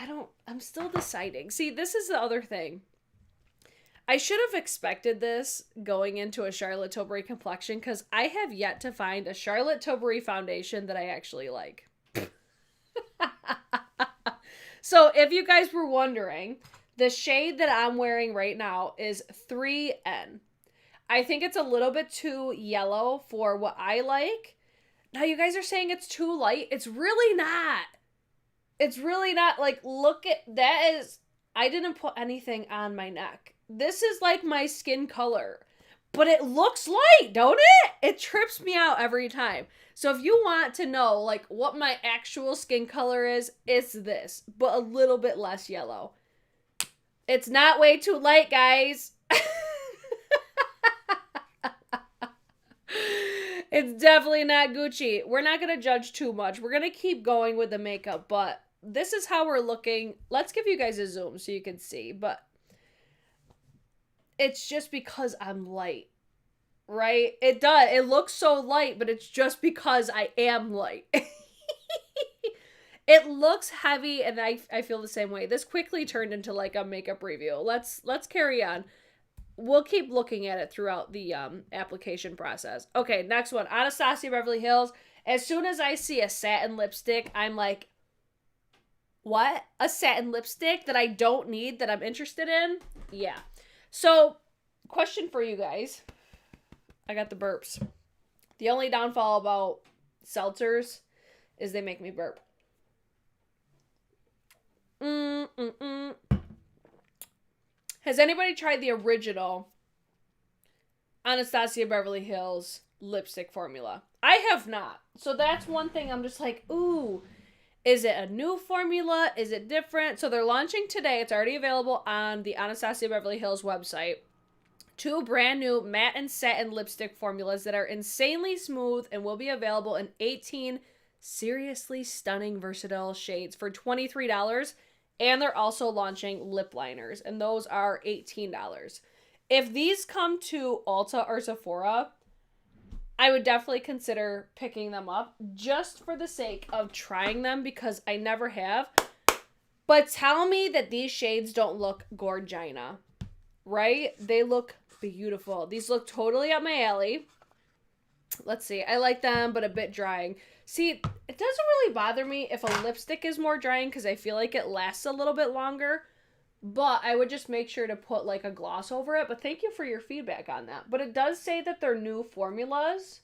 I'm still deciding. See, this is the other thing. I should have expected this going into a Charlotte Tilbury complexion because I have yet to find a Charlotte Tilbury foundation that I actually like. So if you guys were wondering, the shade that I'm wearing right now is 3N. I think it's a little bit too yellow for what I like. Now you guys are saying it's too light. It's really not. It's really not. Like, look at that. I didn't put anything on my neck. This is like my skin color. But it looks light, don't it? It trips me out every time. So if you want to know like what my actual skin color is, it's this, but a little bit less yellow. It's not way too light, guys. It's definitely not Gucci. We're not going to judge too much. We're going to keep going with the makeup, but this is how we're looking. Let's give you guys a zoom so you can see, but it's just because I'm light, right? It does. It looks so light, but it's just because I am light. It looks heavy, and I feel the same way. This quickly turned into like a makeup review. Let's carry on. We'll keep looking at it throughout the application process. Okay, next one. Anastasia Beverly Hills. As soon as I see a satin lipstick, I'm like, what? A satin lipstick that I don't need, that I'm interested in? Yeah. So, question for you guys. I got the burps. The only downfall about seltzers is they make me burp. Has anybody tried the original Anastasia Beverly Hills lipstick formula? I have not. So that's one thing I'm just like, ooh, is it a new formula? Is it different? So they're launching today. It's already available on the Anastasia Beverly Hills website. 2 brand new matte and satin lipstick formulas that are insanely smooth and will be available in 18 seriously stunning versatile shades for $23. And they're also launching lip liners, and those are $18. If these come to Ulta or Sephora, I would definitely consider picking them up just for the sake of trying them because I never have. But tell me that these shades don't look gorgina, right? They look beautiful. These look totally up my alley. Let's see. I like them, but a bit drying. See, it doesn't really bother me if a lipstick is more drying because I feel like it lasts a little bit longer. But I would just make sure to put like a gloss over it. But thank you for your feedback on that. But it does say that they're new formulas.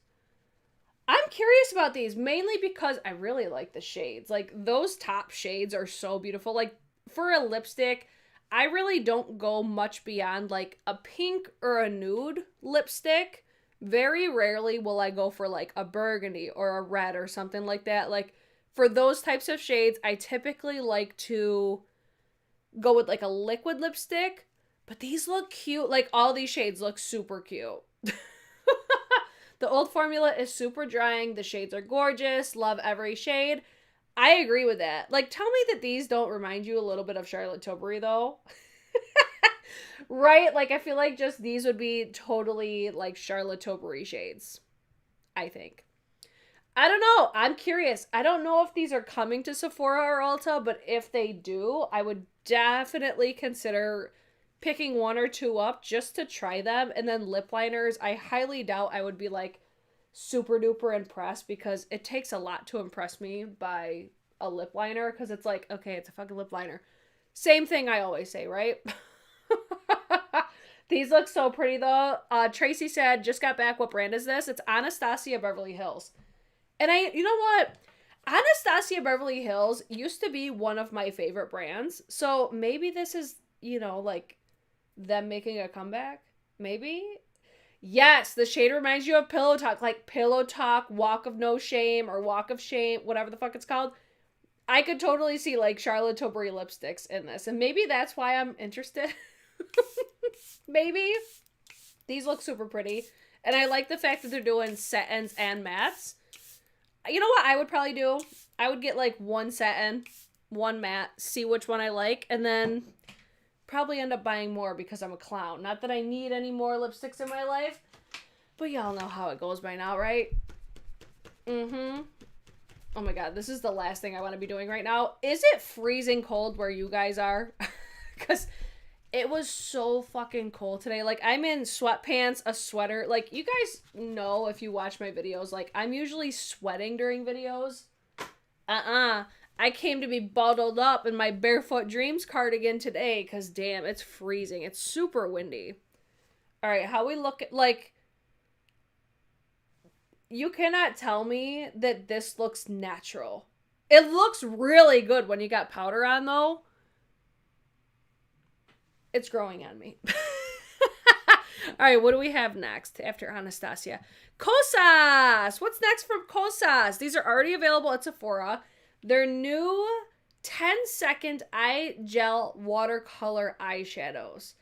I'm curious about these mainly because I really like the shades. Like those top shades are so beautiful. Like for a lipstick, I really don't go much beyond like a pink or a nude lipstick. Very rarely will I go for like a burgundy or a red or something like that. Like for those types of shades, I typically like to go with like a liquid lipstick, but these look cute. Like all these shades look super cute. The old formula is super drying. The shades are gorgeous. Love every shade. I agree with that. Like tell me that these don't remind you a little bit of Charlotte Tilbury though. Right? Like, I feel like just these would be totally, like, Charlotte Tilbury shades. I think. I don't know. I'm curious. I don't know if these are coming to Sephora or Ulta, but if they do, I would definitely consider picking 1 or 2 up just to try them. And then lip liners, I highly doubt I would be, like, super duper impressed because it takes a lot to impress me by a lip liner because it's like, okay, it's a fucking lip liner. Same thing I always say, right? These look so pretty though. Tracy said, just got back. What brand is this? It's Anastasia Beverly Hills. And you know what? Anastasia Beverly Hills used to be one of my favorite brands. So maybe this is, you know, like them making a comeback. Maybe. Yes, the shade reminds you of Pillow Talk. Like Pillow Talk, Walk of No Shame or Walk of Shame, whatever the fuck it's called. I could totally see like Charlotte Tilbury lipsticks in this. And maybe that's why I'm interested. Maybe. These look super pretty. And I like the fact that they're doing satins and mattes. You know what I would probably do? I would get like one satin, one matte, see which one I like, and then probably end up buying more because I'm a clown. Not that I need any more lipsticks in my life, but y'all know how it goes by now, right? Mm-hmm. Oh my god, this is the last thing I want to be doing right now. Is it freezing cold where you guys are? Because it was so fucking cold today. Like, I'm in sweatpants, a sweater. Like, you guys know if you watch my videos, like, I'm usually sweating during videos. I came to be bottled up in my Barefoot Dreams cardigan today because, damn, it's freezing. It's super windy. All right, how we look at, like, you cannot tell me that this looks natural. It looks really good when you got powder on, though. It's growing on me. All right, what do we have next after Anastasia? COSAs! What's next from COSAs? These are already available at Sephora. They're new 10-second eye gel watercolor eyeshadows.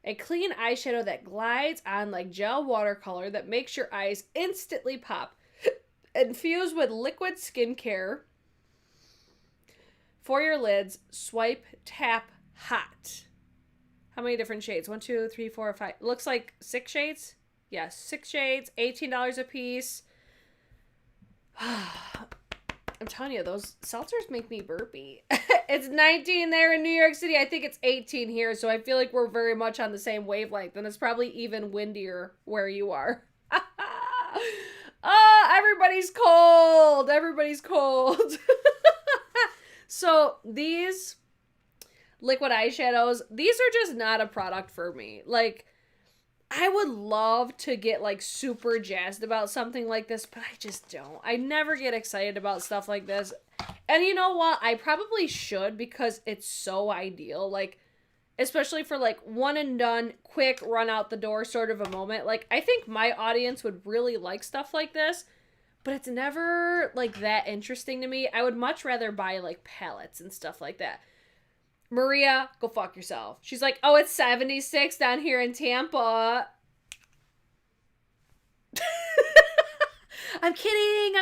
A clean eyeshadow that glides on like gel watercolor that makes your eyes instantly pop. Infused with liquid skincare for your lids. Swipe, tap, hot. How many different shades? 1, 2, 3, 4, 5. Looks like 6 shades. Yes, 6 shades. $18 a piece. I'm telling you, those seltzers make me burpy. It's 19 there in New York City. I think it's 18 here, so I feel like we're very much on the same wavelength, and it's probably even windier where you are. Everybody's cold. Everybody's cold. So these liquid eyeshadows, these are just not a product for me. Like, I would love to get like super jazzed about something like this, but I just don't. I never get excited about stuff like this. And you know what? I probably should because it's so ideal. Like, especially for like one and done, quick run out the door sort of a moment. Like, I think my audience would really like stuff like this, but it's never like that interesting to me. I would much rather buy like palettes and stuff like that. Maria, go fuck yourself. She's like, oh, it's 76 down here in Tampa. I'm kidding.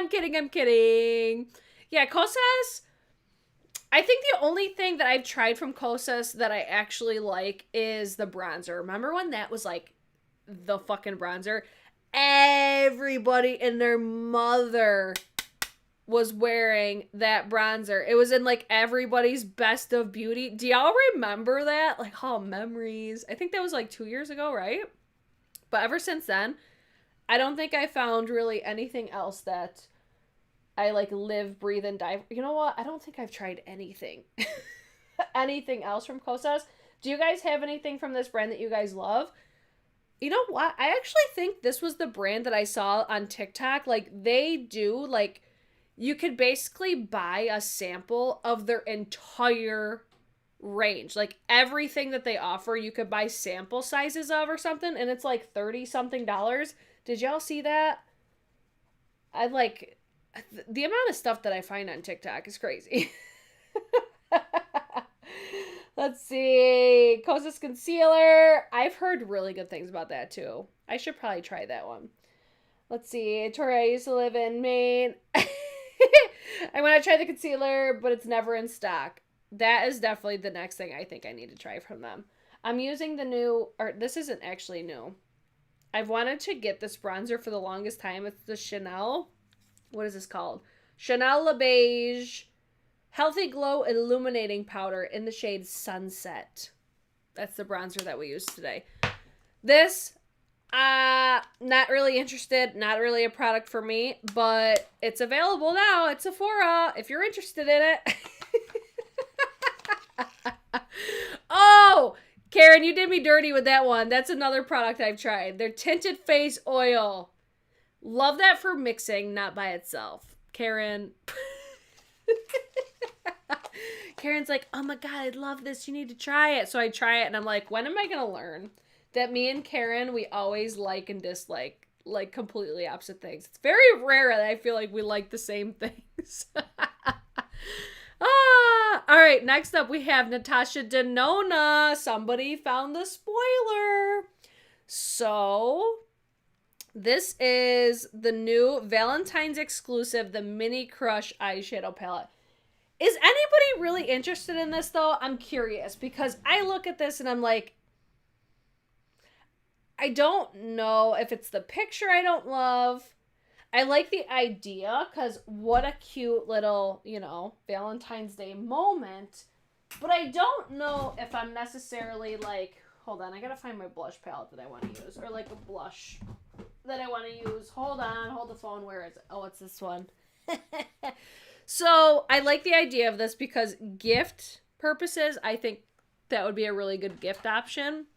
Yeah, COSAs. I think the only thing that I've tried from COSAs that I actually like is the bronzer. Remember when that was like the fucking bronzer? Everybody and their mother was wearing that bronzer. It was in like everybody's best of beauty. Do y'all remember that? Like, oh, memories. I think that was like 2 years ago, right? But ever since then, I don't think I found really anything else that I like live, breathe, and die. You know what? I don't think I've tried anything. Anything else from COSAs. Do you guys have anything from this brand that you guys love? You know what? I actually think this was the brand that I saw on TikTok. Like, they do, like, you could basically buy a sample of their entire range. Like, everything that they offer, you could buy sample sizes of or something, and it's like $30-something. Did y'all see that? I like, the amount of stuff that I find on TikTok is crazy. Let's see. COSA's concealer. I've heard really good things about that too. I should probably try that one. Let's see. Tori, I used to live in Maine. I want to try the concealer, but it's never in stock. That is definitely the next thing I think I need to try from them. I'm using the new, or this isn't actually new. I've wanted to get this bronzer for the longest time. It's the Chanel. What is this called? Chanel Le Beige Healthy Glow Illuminating Powder in the shade Sunset. That's the bronzer that we used today. This, not really interested. Not really a product for me, but it's available now at Sephora if you're interested in it. Oh, Karen, you did me dirty with that one. That's another product I've tried. Their Tinted Face Oil. Love that for mixing, not by itself. Karen. Karen's like, oh my God, I love this. You need to try it. So I try it and I'm like, when am I going to learn that me and Karen, we always like and dislike like completely opposite things. It's very rare that I feel like we like the same things. All right, next up we have Natasha Denona. Somebody found the spoiler. So This is the new Valentine's exclusive, the Mini Crush eyeshadow palette. Is anybody really interested in this, though? I'm curious, because I look at this and I'm like, I don't know if it's the picture I don't love. I like the idea, because what a cute little, you know, Valentine's Day moment. But I don't know if I'm necessarily like, hold on, I gotta find my blush palette that I want to use. Or like a blush that I want to use. Hold on, hold the phone. Where is it? Oh, it's this one. So I like the idea of this because gift purposes, I think that would be a really good gift option.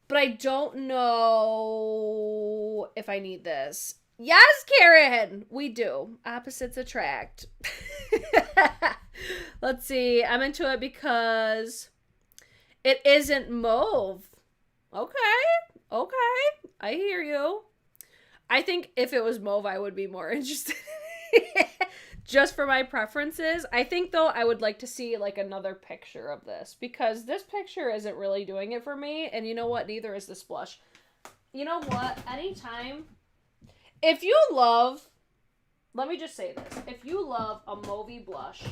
But I don't know if I need this. Yes, Karen! We do. Opposites attract. Let's see. I'm into it because it isn't mauve. Okay. I hear you. I think if it was mauve, I would be more interested. Just for my preferences. I think, though, I would like to see, like, another picture of this. Because this picture isn't really doing it for me. And you know what? Neither is this blush. You know what? Anytime... If you love... Let me just say this. If you love a mauvey blush...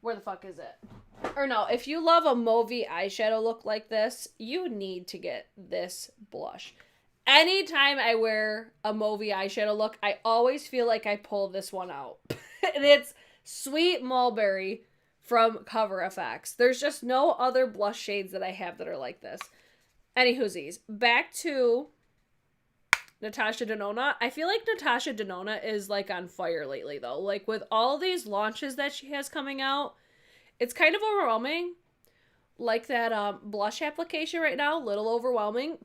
Where the fuck is it? Or no, if you love a mauvey eyeshadow look like this, you need to get this blush. Anytime I wear a mauvey eyeshadow look, I always feel like I pull this one out. And it's Sweet Mulberry from Cover FX. There's just no other blush shades that I have that are like this. Anywhoosies, back to Natasha Denona. I feel like Natasha Denona is like on fire lately though. Like with all these launches that she has coming out, it's kind of overwhelming. Like that blush application right now, little overwhelming.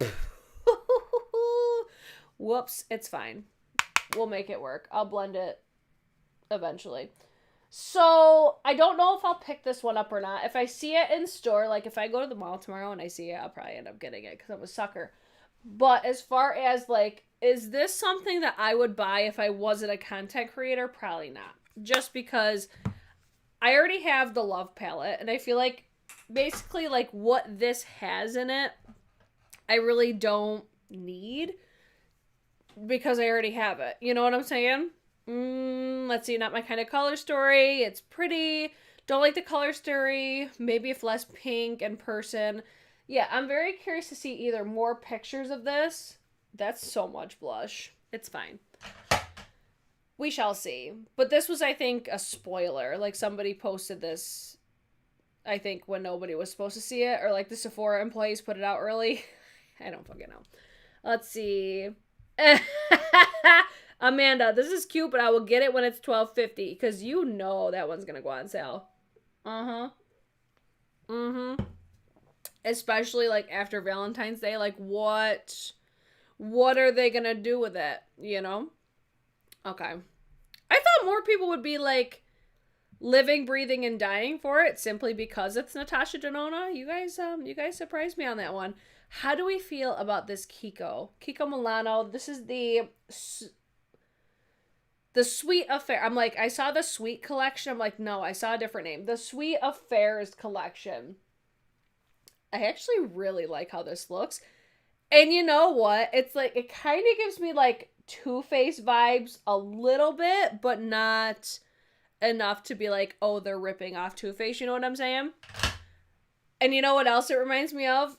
Whoops, it's fine. We'll make it work. I'll blend it eventually. So, I don't know if I'll pick this one up or not. If I see it in store, like if I go to the mall tomorrow and I see it, I'll probably end up getting it because I'm a sucker. But as far as like, is this something that I would buy if I wasn't a content creator? Probably not. Just because I already have the Love palette and I feel like basically like what this has in it, I really don't need because I already have it. You know what I'm saying? Let's see, not my kind of color story. It's pretty. Don't like the color story. Maybe if less pink in person. Yeah, I'm very curious to see either more pictures of this. That's so much blush. It's fine. We shall see. But this was, I think, a spoiler. Like, somebody posted this, I think, when nobody was supposed to see it. Or, like, the Sephora employees put it out early. I don't fucking know. Let's see. Amanda, this is cute, but I will get it when it's $12.50. Because you know that one's going to go on sale. Especially, like, after Valentine's Day. Like, what are they going to do with it? You know? Okay. I thought more people would be, like, living, breathing, and dying for it simply because it's Natasha Denona. You guys surprised me on that one. How do we feel about this Kiko? Kiko Milano. This is the Sweet Affair. I'm like, I saw the Sweet collection. I'm like, no, I saw a different name. The Sweet Affairs collection. I actually really like how this looks. And you know what? It's like, it kind of gives me like Too Faced vibes a little bit, but not enough to be like, oh, they're ripping off Too Faced. You know what I'm saying? And you know what else it reminds me of?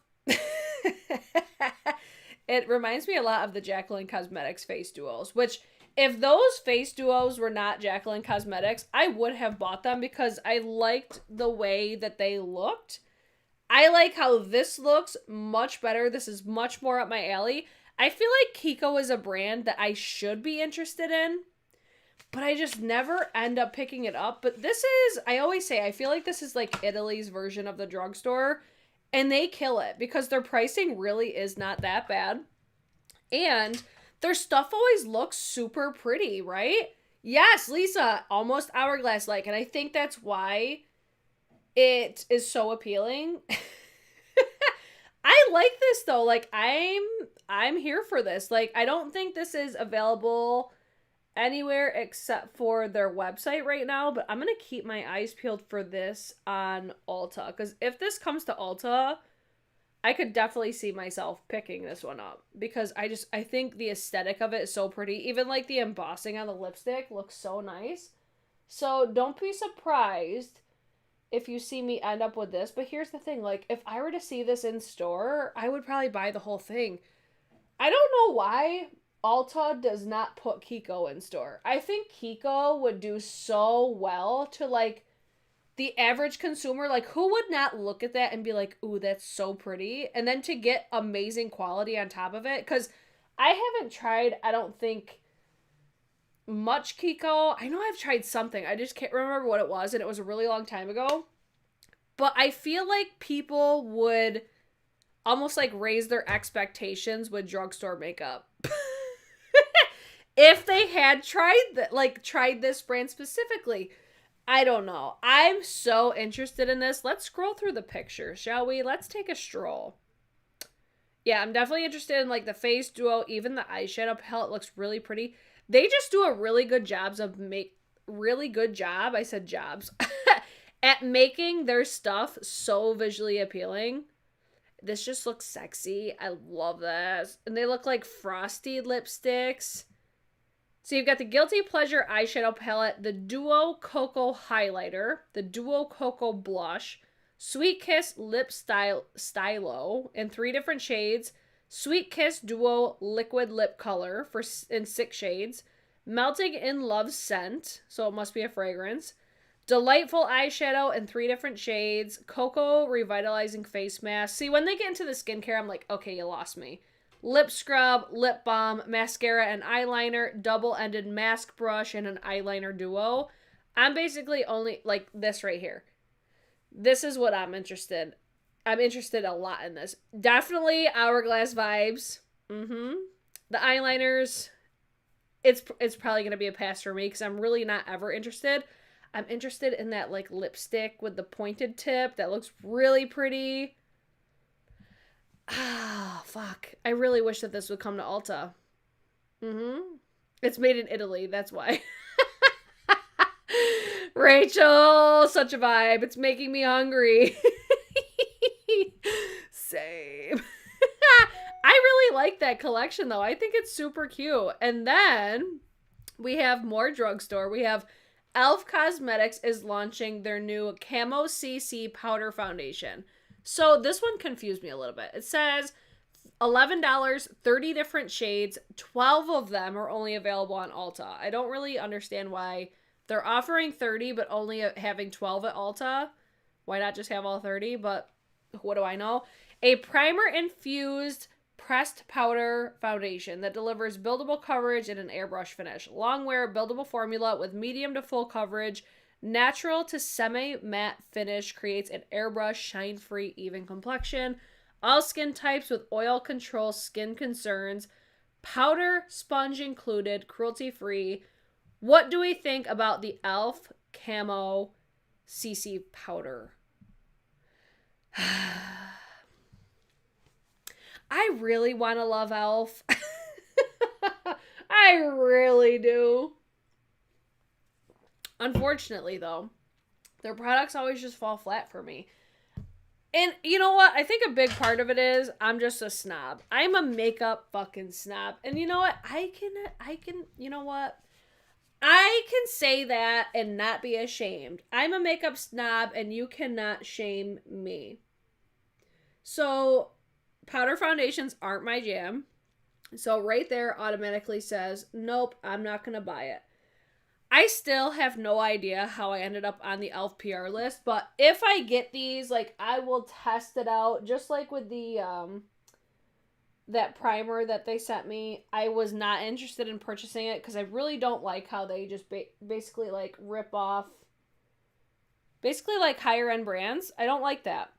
It reminds me a lot of the Jacqueline Cosmetics face duos, which if those face duos were not Jacqueline Cosmetics, I would have bought them because I liked the way that they looked. I like how this looks much better. This is much more up my alley. I feel like Kiko is a brand that I should be interested in, but I just never end up picking it up. But this is, I always say, I feel like this is like Italy's version of the drugstore, and they kill it because their pricing really is not that bad. And their stuff always looks super pretty, right? Yes, Lisa, almost hourglass-like, and I think that's why it is so appealing. I like this though. Like I'm here for this. Like I don't think this is available anywhere except for their website right now, but I'm going to keep my eyes peeled for this on Ulta, cuz if this comes to Ulta, I could definitely see myself picking this one up because I think the aesthetic of it is so pretty. Even like the embossing on the lipstick looks so nice. So don't be surprised if you see me end up with this. But here's the thing, like if I were to see this in store, I would probably buy the whole thing. I don't know why Ulta does not put Kiko in store. I think Kiko would do so well to like the average consumer. Like who would not look at that and be like, ooh, that's so pretty, and then to get amazing quality on top of it. Because I haven't tried, I don't think, much Kiko. I know I've tried something, I just can't remember what it was, and it was a really long time ago. But I feel like people would almost like raise their expectations with drugstore makeup if they had tried this brand specifically. I don't know. I'm so interested in this. Let's scroll through the pictures, shall we? Let's take a stroll. Yeah, I'm definitely interested in like the face duo. Even the eyeshadow palette looks really pretty. They just do a really good job I said jobs at making their stuff so visually appealing. This just looks sexy. I love this. And they look like frosty lipsticks. So you've got the Guilty Pleasure eyeshadow palette, the Duo Cocoa highlighter, the Duo Cocoa blush, Sweet Kiss lip stylo in 3 different shades, Sweet Kiss Duo liquid lip color in 6 shades, Melting in Love scent, so it must be a fragrance, Delightful eyeshadow in 3 different shades, Cocoa revitalizing face mask. See, when they get into the skincare, I'm like, okay, you lost me. Lip scrub, lip balm, mascara and eyeliner, double-ended mask brush, and an eyeliner duo. I'm basically only, like, this right here. This is what I'm interested. I'm interested a lot in this. Definitely Hourglass vibes. The eyeliners, it's probably going to be a pass for me because I'm really not ever interested. I'm interested in that, like, lipstick with the pointed tip. That looks really pretty. Ah, fuck. I really wish that this would come to Ulta. It's made in Italy, that's why. Rachel, such a vibe. It's making me hungry. Same. I really like that collection, though. I think it's super cute. And then we have more drugstore. We have Elf Cosmetics is launching their new Camo CC powder foundation. So this one confused me a little bit. It says $11, 30 different shades, 12 of them are only available on Ulta. I don't really understand why they're offering 30 but only having 12 at Ulta. Why not just have all 30? But what do I know? A primer infused pressed powder foundation that delivers buildable coverage and an airbrush finish. Long wear buildable formula with medium to full coverage. Natural to semi-matte finish creates an airbrush shine-free even complexion. All skin types with oil control skin concerns. Powder sponge included, cruelty-free. What do we think about the Elf Camo CC powder? I really want to love Elf. I really do. Unfortunately, though, their products always just fall flat for me. And you know what? I think a big part of it is I'm just a snob. I'm a makeup fucking snob. And you know what? I can, you know what? I can say that and not be ashamed. I'm a makeup snob and you cannot shame me. So, powder foundations aren't my jam. So right there automatically says, nope, I'm not going to buy it. I still have no idea how I ended up on the Elf PR list, but if I get these, like, I will test it out, just like with the, that primer that they sent me. I was not interested in purchasing it because I really don't like how they just basically, like, rip off, basically, like, higher-end brands. I don't like that.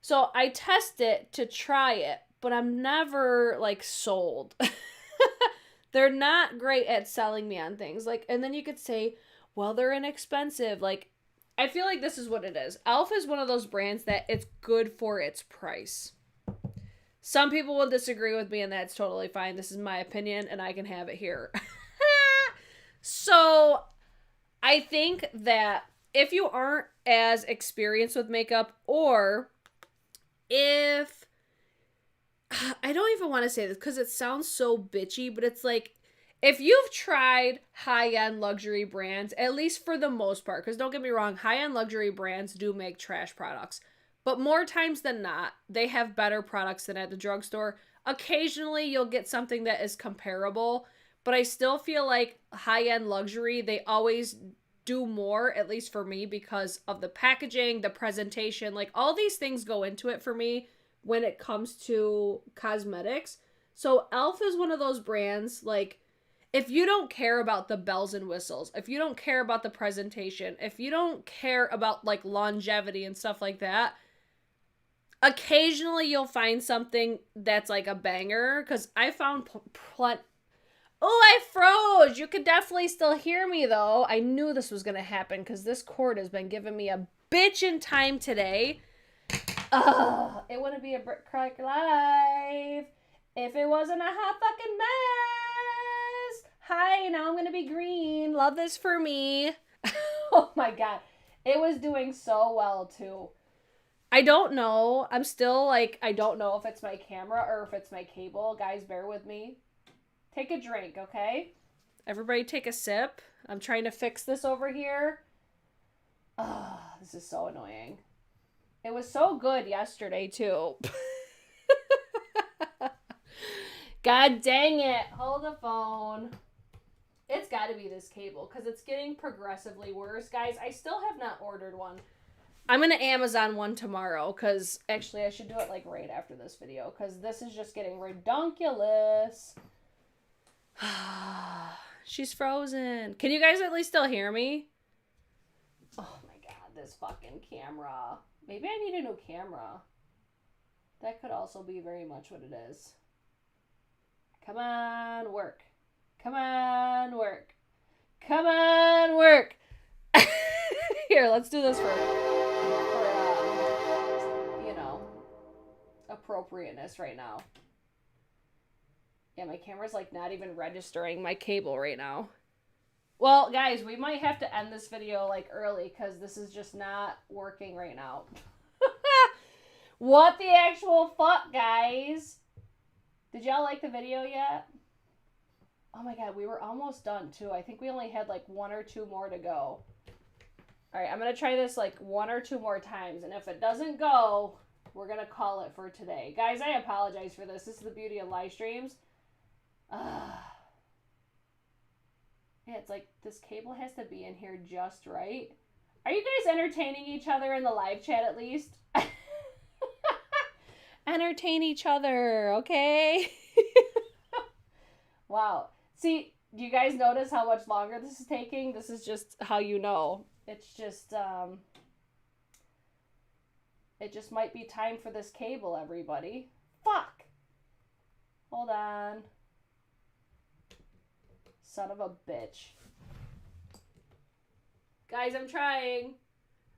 So I test it to try it, but I'm never, like, sold. They're not great at selling me on things. Like, and then you could say, well, they're inexpensive. Like, I feel like this is what it is. Elf is one of those brands that it's good for its price. Some people will disagree with me, and that's totally fine. This is my opinion, and I can have it here. So, I think that if you aren't as experienced with makeup, or if I don't even want to say this because it sounds so bitchy, but it's like, if you've tried high-end luxury brands, at least for the most part, because don't get me wrong, high-end luxury brands do make trash products. But more times than not, they have better products than at the drugstore. Occasionally, you'll get something that is comparable, but I still feel like high-end luxury, they always do more, at least for me, because of the packaging, the presentation, like all these things go into it for me when it comes to cosmetics. So e.l.f. is one of those brands, like, if you don't care about the bells and whistles, if you don't care about the presentation, if you don't care about like longevity and stuff like that, occasionally you'll find something that's like a banger. Because I found Oh, I froze! You could definitely still hear me, though. I knew this was going to happen because this cord has been giving me a bitch in time today. Ugh, it wouldn't be a BRIT live if it wasn't a hot fucking mess. Hi, now I'm going to be green. Love this for me. Oh my god. It was doing so well, too. I don't know. I'm still like, I don't know if it's my camera or if it's my cable. Guys, bear with me. Take a drink, okay? Everybody take a sip. I'm trying to fix this over here. Oh, this is so annoying. It was so good yesterday, too. God dang it. Hold the phone. It's got to be this cable because it's getting progressively worse. Guys, I still have not ordered one. I'm going to Amazon one tomorrow because actually I should do it like right after this video because this is just getting redonkulous. She's frozen. Can you guys at least still hear me? Oh my god, this fucking camera. Maybe I need a new camera. That could also be very much what it is. Come on, work. Come on, work. Come on, work. Here, let's do this for you know, appropriateness right now. Yeah, my camera's like not even registering my cable right now. Well, guys, we might have to end this video like early because this is just not working right now. What the actual fuck, guys? Did y'all like the video yet? Oh my god, we were almost done too. I think we only had like 1 or 2 more to go. Alright, I'm going to try this like 1 or 2 more times. And if it doesn't go, we're going to call it for today. Guys, I apologize for this. This is the beauty of live streams. Yeah, it's like this cable has to be in here just right. Are you guys entertaining each other in the live chat at least? Entertain each other, okay? Wow. See, do you guys notice how much longer this is taking? This is just how you know. It's just, it just might be time for this cable, everybody. Fuck! Hold on. Son of a bitch. Guys, I'm trying.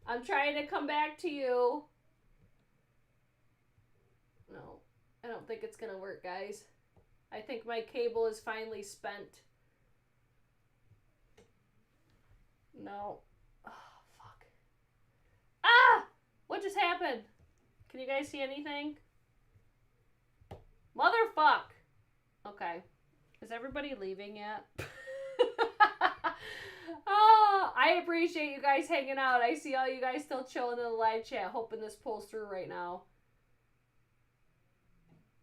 I'm trying to come back to you. No, I don't think it's gonna work, guys. I think my cable is finally spent. No. Oh, fuck. Ah! What just happened? Can you guys see anything? Motherfuck! Okay. Is everybody leaving yet? Oh, I appreciate you guys hanging out. I see all you guys still chilling in the live chat, hoping this pulls through right now.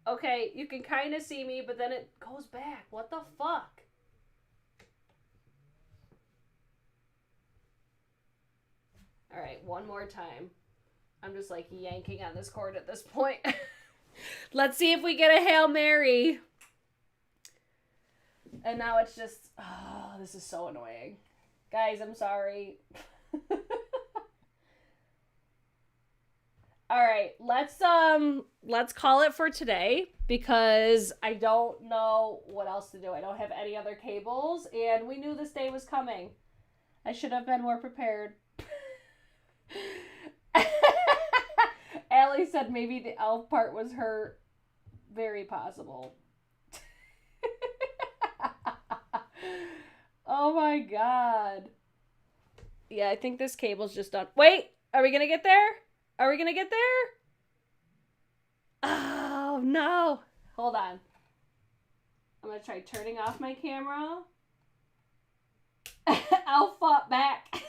Okay, you can kind of see me, but then it goes back. What the fuck? Alright, one more time. I'm just like yanking on this cord at this point. Let's see if we get a Hail Mary. And now it's just, oh, this is so annoying. Guys, I'm sorry. All right, let's call it for today because I don't know what else to do. I don't have any other cables, and we knew this day was coming. I should have been more prepared. Allie said maybe the elf part was her. Very possible. Oh my god. Yeah, I think this cable's just done. Wait, are we gonna get there? Are we gonna get there? Oh no. Hold on. I'm going to try turning off my camera. I'll fought back.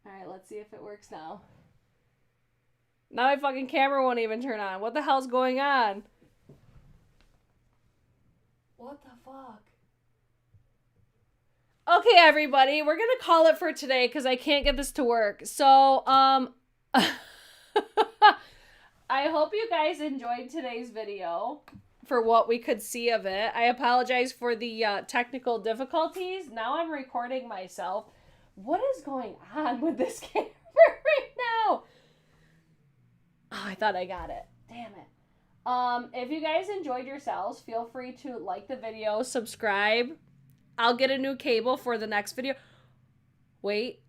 Alright, let's see if it works now. Now my fucking camera won't even turn on. What the hell's going on? What the fuck? Okay, everybody, we're gonna call it for today because I can't get this to work. So, I hope you guys enjoyed today's video for what we could see of it. I apologize for the technical difficulties. Now I'm recording myself. What is going on with this camera right now? Oh, I thought I got it. Damn it. If you guys enjoyed yourselves, feel free to like the video, subscribe. I'll get a new cable for the next video. Wait.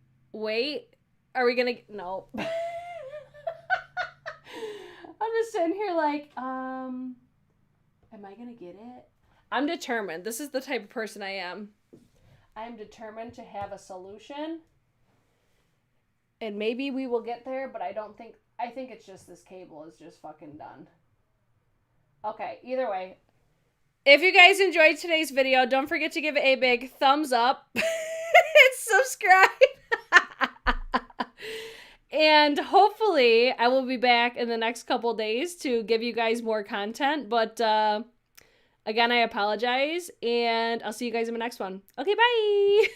Are we gonna... No. I'm just sitting here like, am I gonna get it? I'm determined. This is the type of person I am. I'm determined to have a solution. And maybe we will get there, but I think it's just this cable is just fucking done. Okay, either way. If you guys enjoyed today's video, don't forget to give it a big thumbs up and subscribe. And hopefully I will be back in the next couple days to give you guys more content. But again, I apologize, and I'll see you guys in the next one. Okay, bye.